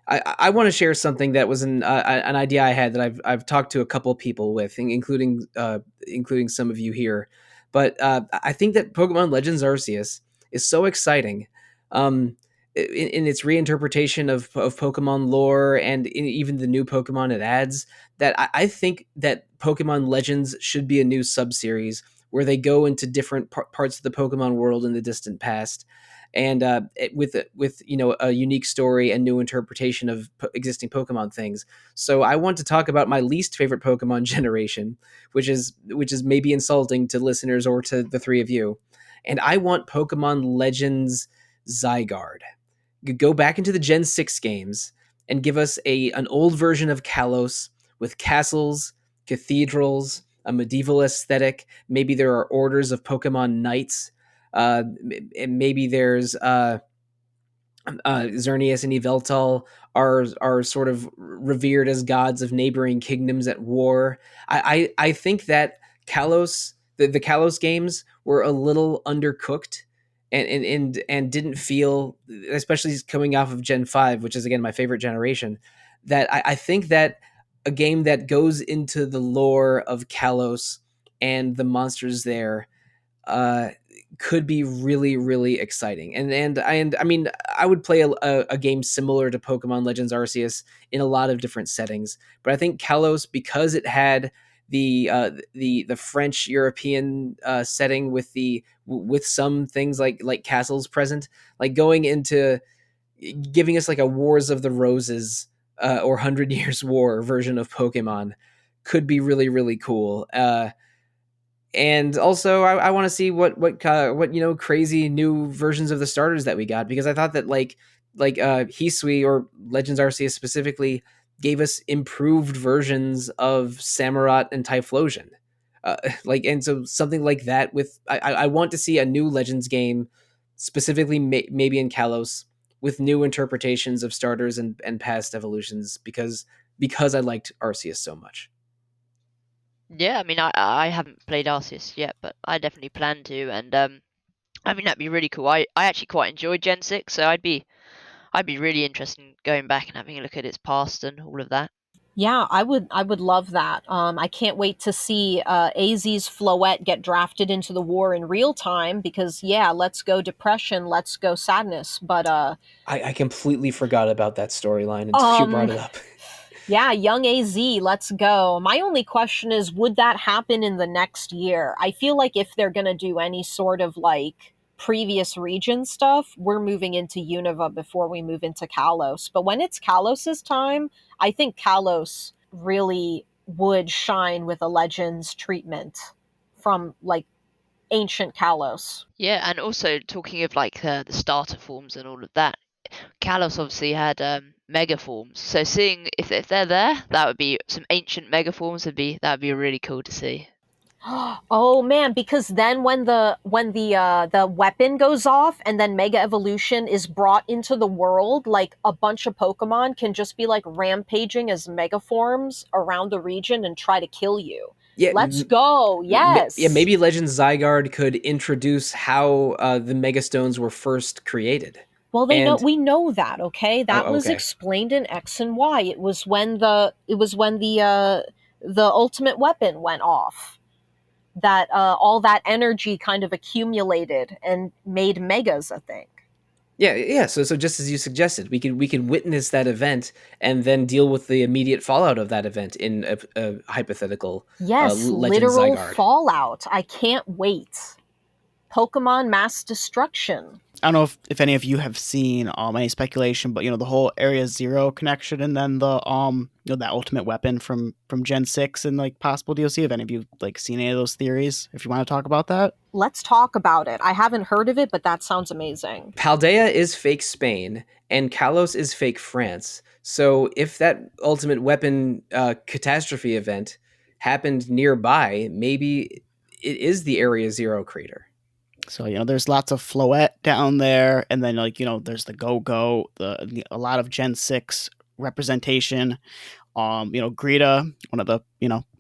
I want to share something that was an idea I had that I've talked to a couple of people with, including some of you here. But I think that Pokemon Legends Arceus is so exciting, in its reinterpretation of Pokemon lore and in even the new Pokemon it adds, that I think that Pokemon Legends should be a new subseries where they go into different parts of the Pokemon world in the distant past, and with a unique story and new interpretation of existing Pokemon things. So I want to talk about my least favorite Pokemon generation, which is maybe insulting to listeners or to the three of you. And I want Pokemon Legends Zygarde. Go back into the Gen 6 games and give us an old version of Kalos with castles, cathedrals, a medieval aesthetic. Maybe there are orders of Pokemon Knights. And maybe there's Xerneas and Yveltal are sort of revered as gods of neighboring kingdoms at war. I think that the Kalos games were a little undercooked, and didn't feel, especially coming off of Gen 5, which is again my favorite generation, that I think that a game that goes into the lore of Kalos and the monsters there uh, could be really really exciting. And I mean, I would play a game similar to Pokemon Legends Arceus in a lot of different settings, but I think Kalos, because it had the French European setting with some things like castles present, like going into giving us like a Wars of the Roses or 100 Years War version of Pokemon could be really really cool. And also I want to see what crazy new versions of the starters that we got, because I thought that Hisui or Legends Arceus specifically gave us improved versions of Samurott and Typhlosion. And so something like that with I want to see a new Legends game, specifically maybe in Kalos, with new interpretations of starters and past evolutions, because I liked Arceus so much.
Yeah, I mean, I haven't played Arceus yet, but I definitely plan to, and I mean that'd be really cool. I actually quite enjoyed Gen 6, so I'd be really interested in going back and having a look at its past and all of that.
Yeah, I would love that. I can't wait to see AZ's Floette get drafted into the war in real time because yeah, let's go depression, let's go sadness. But
I completely forgot about that storyline until you brought
um
it up.
yeah, young AZ, let's go. My only question is, would that happen in the next year? I feel like if they're gonna do any sort of like previous region stuff, we're moving into Unova before we move into Kalos. But when it's Kalos's time, I think Kalos really would shine with a Legends treatment from like ancient Kalos.
Yeah, and also talking of like the starter forms and all of that, Kalos obviously had mega forms. So seeing if they're there, that would be some ancient mega forms. That'd be really cool to see.
Oh man, because then when the weapon goes off and then Mega Evolution is brought into the world, like a bunch of Pokemon can just be like rampaging as Mega forms around the region and try to kill you.
Yeah,
Let's go.
yeah.
Yes.
Maybe Legends Zygarde could introduce how the Megastones were first created.
Well,
And
we know that, okay? That was
okay,
explained in X and Y. It was when the ultimate weapon went off that all that energy kind of accumulated and made megas a thing.
yeah. So just as you suggested, we could witness that event and then deal with the immediate fallout of that event in a hypothetical
Yes,
Legend
literal
Zygarde.
fallout. I can't wait. Pokemon mass destruction.
I don't know if any of you have seen any speculation, but the whole Area Zero connection, and then the that ultimate weapon from Gen 6 and like possible DLC. Have any of you like seen any of those theories? If you want to talk about that.
Let's talk about it. I haven't heard of it, but that sounds amazing.
Paldea is fake Spain, and Kalos is fake France. So if that ultimate weapon catastrophe event happened nearby, maybe it is the Area Zero crater.
So there's lots of Floette down there, and then like there's the Go Go, a lot of Gen 6 representation. Greta, one of the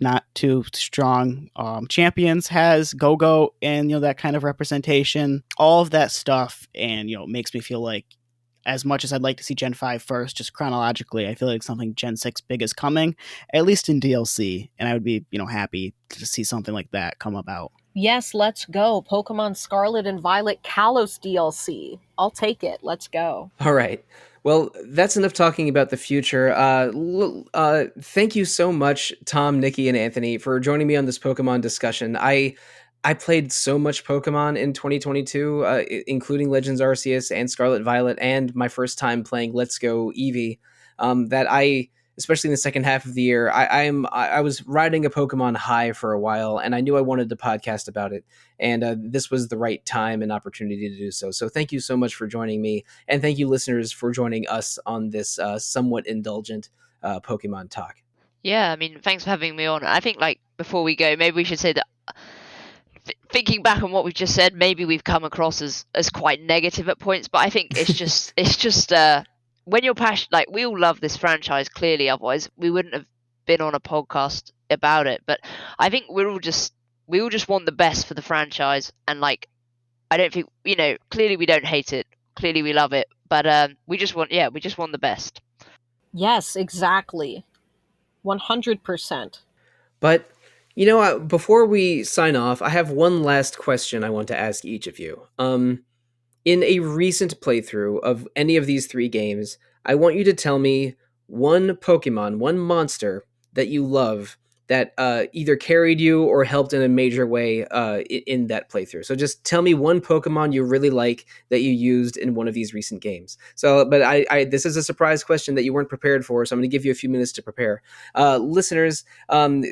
not too strong champions, has Go Go and that kind of representation. All of that stuff, and makes me feel like, as much as I'd like to see Gen 5 first, just chronologically, I feel like something Gen 6 big is coming, at least in DLC, and I would be happy to see something like that come about.
Yes, let's go. Pokemon Scarlet and Violet Kalos DLC. I'll take it. Let's go.
All right. Well, that's enough talking about the future. Thank you so much, Tom, Nikki, and Anthony, for joining me on this Pokemon discussion. I played so much Pokemon in 2022, including Legends Arceus and Scarlet Violet, and my first time playing Let's Go Eevee. That I, especially in the second half of the year, I was riding a Pokemon high for a while, and I knew I wanted to podcast about it, and this was the right time and opportunity to do so. So thank you so much for joining me, and thank you, listeners, for joining us on this somewhat indulgent Pokemon talk.
Yeah, I mean, thanks for having me on. I think like before we go, maybe we should say that thinking back on what we've just said, maybe we've come across as quite negative at points, but I think it's just when you're passionate, like we all love this franchise clearly, otherwise we wouldn't have been on a podcast about it. But I think we all just want the best for the franchise, and like I don't think clearly we don't hate it, clearly we love it, but we just want the best.
Yes, exactly. 100%.
But before we sign off, I have one last question I want to ask each of you. In a recent playthrough of any of these three games, I want you to tell me one Pokemon, one monster that you love that either carried you or helped in a major way in that playthrough. So just tell me one Pokemon you really like that you used in one of these recent games. So, but this is a surprise question that you weren't prepared for, so I'm going to give you a few minutes to prepare. Listeners,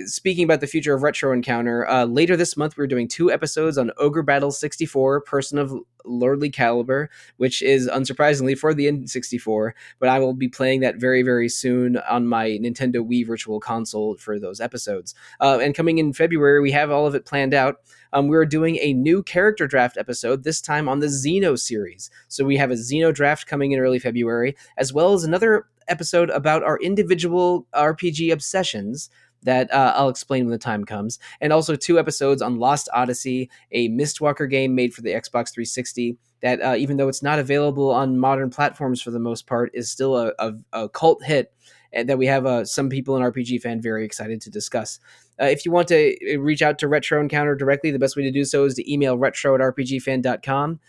speaking about the future of Retro Encounter, later this month we're doing 2 episodes on Ogre Battle 64, Person of Lordly Caliber, which is unsurprisingly for the N64, but I will be playing that very, very soon on my Nintendo Wii Virtual Console for those episodes. And coming in February, we have all of it planned out. We're doing a new character draft episode, this time on the Xeno series. So we have a Xeno draft coming in early February, as well as another episode about our individual RPG obsessions that I'll explain when the time comes, and also 2 episodes on Lost Odyssey, a Mistwalker game made for the Xbox 360 that, even though it's not available on modern platforms for the most part, is still a cult hit. and that we have some people in RPG Fan very excited to discuss. If you want to reach out to Retro Encounter directly, the best way to do so is to email retro@rpgfan.com.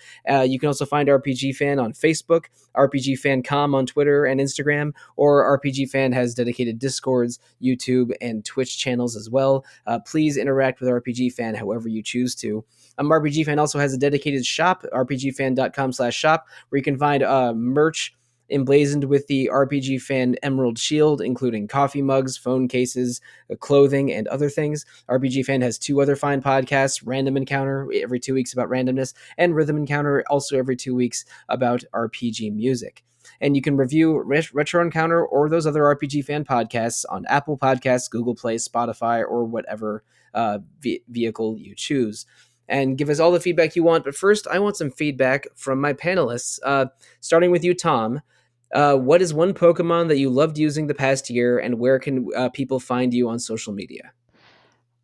You can also find RPG Fan on Facebook, RPG Fan.com on Twitter and Instagram, or RPG Fan has dedicated Discords, YouTube, and Twitch channels as well. Please interact with RPG Fan however you choose to. RPG Fan also has a dedicated shop, rpgfan.com/shop, where you can find merch emblazoned with the RPG Fan Emerald Shield, including coffee mugs, phone cases, clothing, and other things. RPG Fan has 2 other fine podcasts, Random Encounter every 2 weeks about randomness, and Rhythm Encounter also every 2 weeks about RPG music. And you can review Retro Encounter or those other RPG Fan podcasts on Apple Podcasts, Google Play, Spotify, or whatever vehicle you choose. And give us all the feedback you want. But first, I want some feedback from my panelists, starting with you, Tom. What is one Pokemon that you loved using the past year, and where can people find you on social media?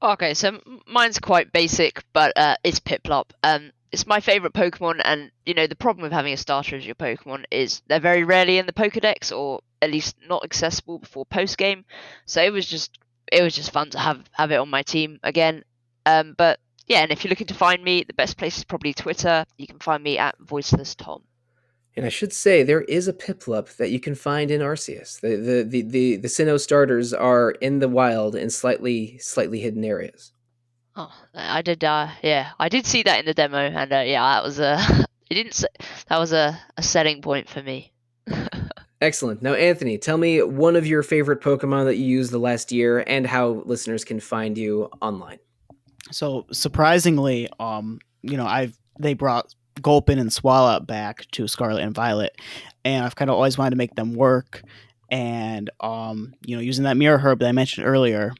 Okay, so mine's quite basic, but it's Piplup. It's my favorite Pokemon, and the problem with having a starter as your Pokemon is they're very rarely in the Pokedex, or at least not accessible before post game. So it was just fun to have it on my team again. But yeah, and if you're looking to find me, the best place is probably Twitter. You can find me at VoicelessTom.
And I should say there is a Piplup that you can find in Arceus. The Sinnoh starters are in the wild in slightly hidden areas.
Oh, I did. I did see that in the demo, and that was that was a setting point for me.
Excellent. Now, Anthony, tell me one of your favorite Pokemon that you used the last year, and how listeners can find you online.
So surprisingly, they brought Gulpin and Swallow back to Scarlet and Violet, and I've kind of always wanted to make them work. And using that Mirror Herb that I mentioned earlier,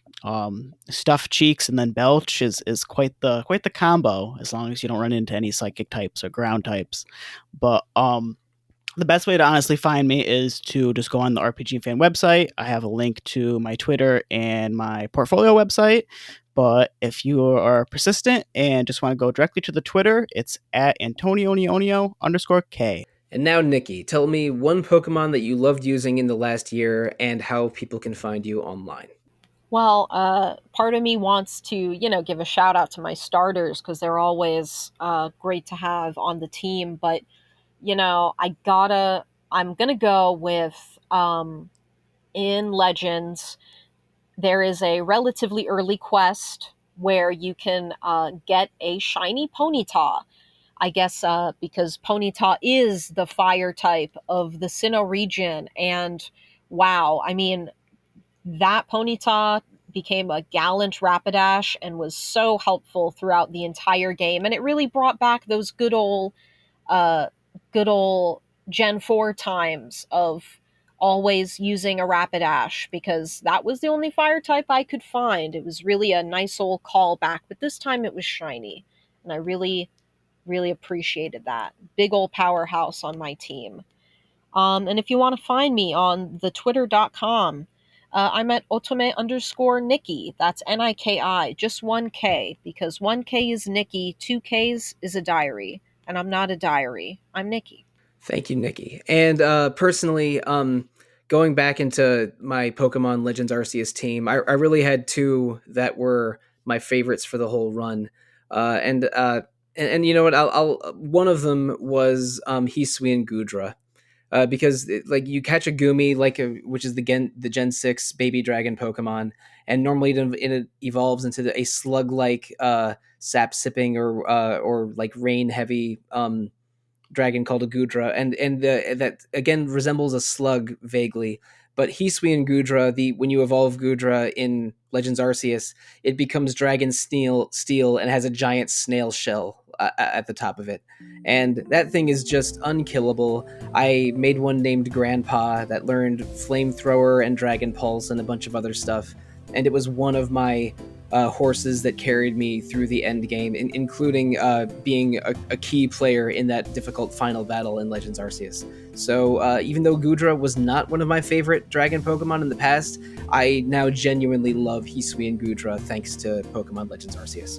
Stuffed Cheeks and then Belch is quite the combo, as long as you don't run into any psychic types or ground types. But the best way to honestly find me is to just go on the RPG Fan website. I have a link to my Twitter and my portfolio website. But if you are persistent and just want to go directly to the Twitter, it's at AntonioNeonio_K.
And now, Niki, tell me one Pokemon that you loved using in the last year and how people can find you online.
Well, part of me wants to, give a shout out to my starters because they're always great to have on the team. But, I'm going to go with in Legends, there is a relatively early quest where you can get a shiny Ponyta. I guess because Ponyta is the fire type of the Sinnoh region. And wow, I mean, that Ponyta became a gallant Rapidash and was so helpful throughout the entire game. And it really brought back those good old Gen 4 times of always using a Rapidash, because that was the only fire type I could find. It was really a nice old callback, but this time it was shiny. And I really, really appreciated that. Big old powerhouse on my team. And if you want to find me on the twitter.com, I'm at otome_Niki. That's Niki, just 1K, because 1K is Niki, 2Ks is a diary. And I'm not a diary. I'm Niki.
Thank you, Niki. And personally, going back into my Pokemon Legends Arceus team, I really had 2 that were my favorites for the whole run. And you know what? I'll one of them was Hisui and Gudra. Because you catch a Gumi, which is the Gen 6 baby dragon Pokemon, and normally it evolves into a slug-like sap sipping or like rain heavy dragon called a Gudra, and that again resembles a slug vaguely. But Hisui and Gudra, when you evolve Gudra in Legends Arceus, it becomes Dragon Steel and has a giant snail shell at the top of it. And that thing is just unkillable. I made one named Grandpa that learned Flamethrower and Dragon Pulse and a bunch of other stuff. And it was one of my horses that carried me through the end game, including being a key player in that difficult final battle in Legends Arceus. So even though Gudra was not one of my favorite dragon Pokemon in the past, I now genuinely love Hisui and Gudra thanks to Pokemon Legends Arceus.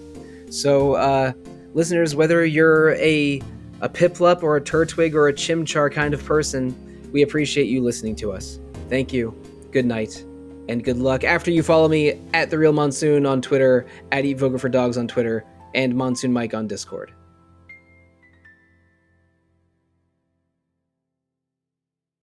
So listeners, whether you're a Piplup or a Turtwig or a Chimchar kind of person, we appreciate you listening to us. Thank you. good night, and good luck. After you follow me at The Real Monsoon on Twitter, at Eat Voga for Dogs on Twitter, and Monsoon Mike on Discord.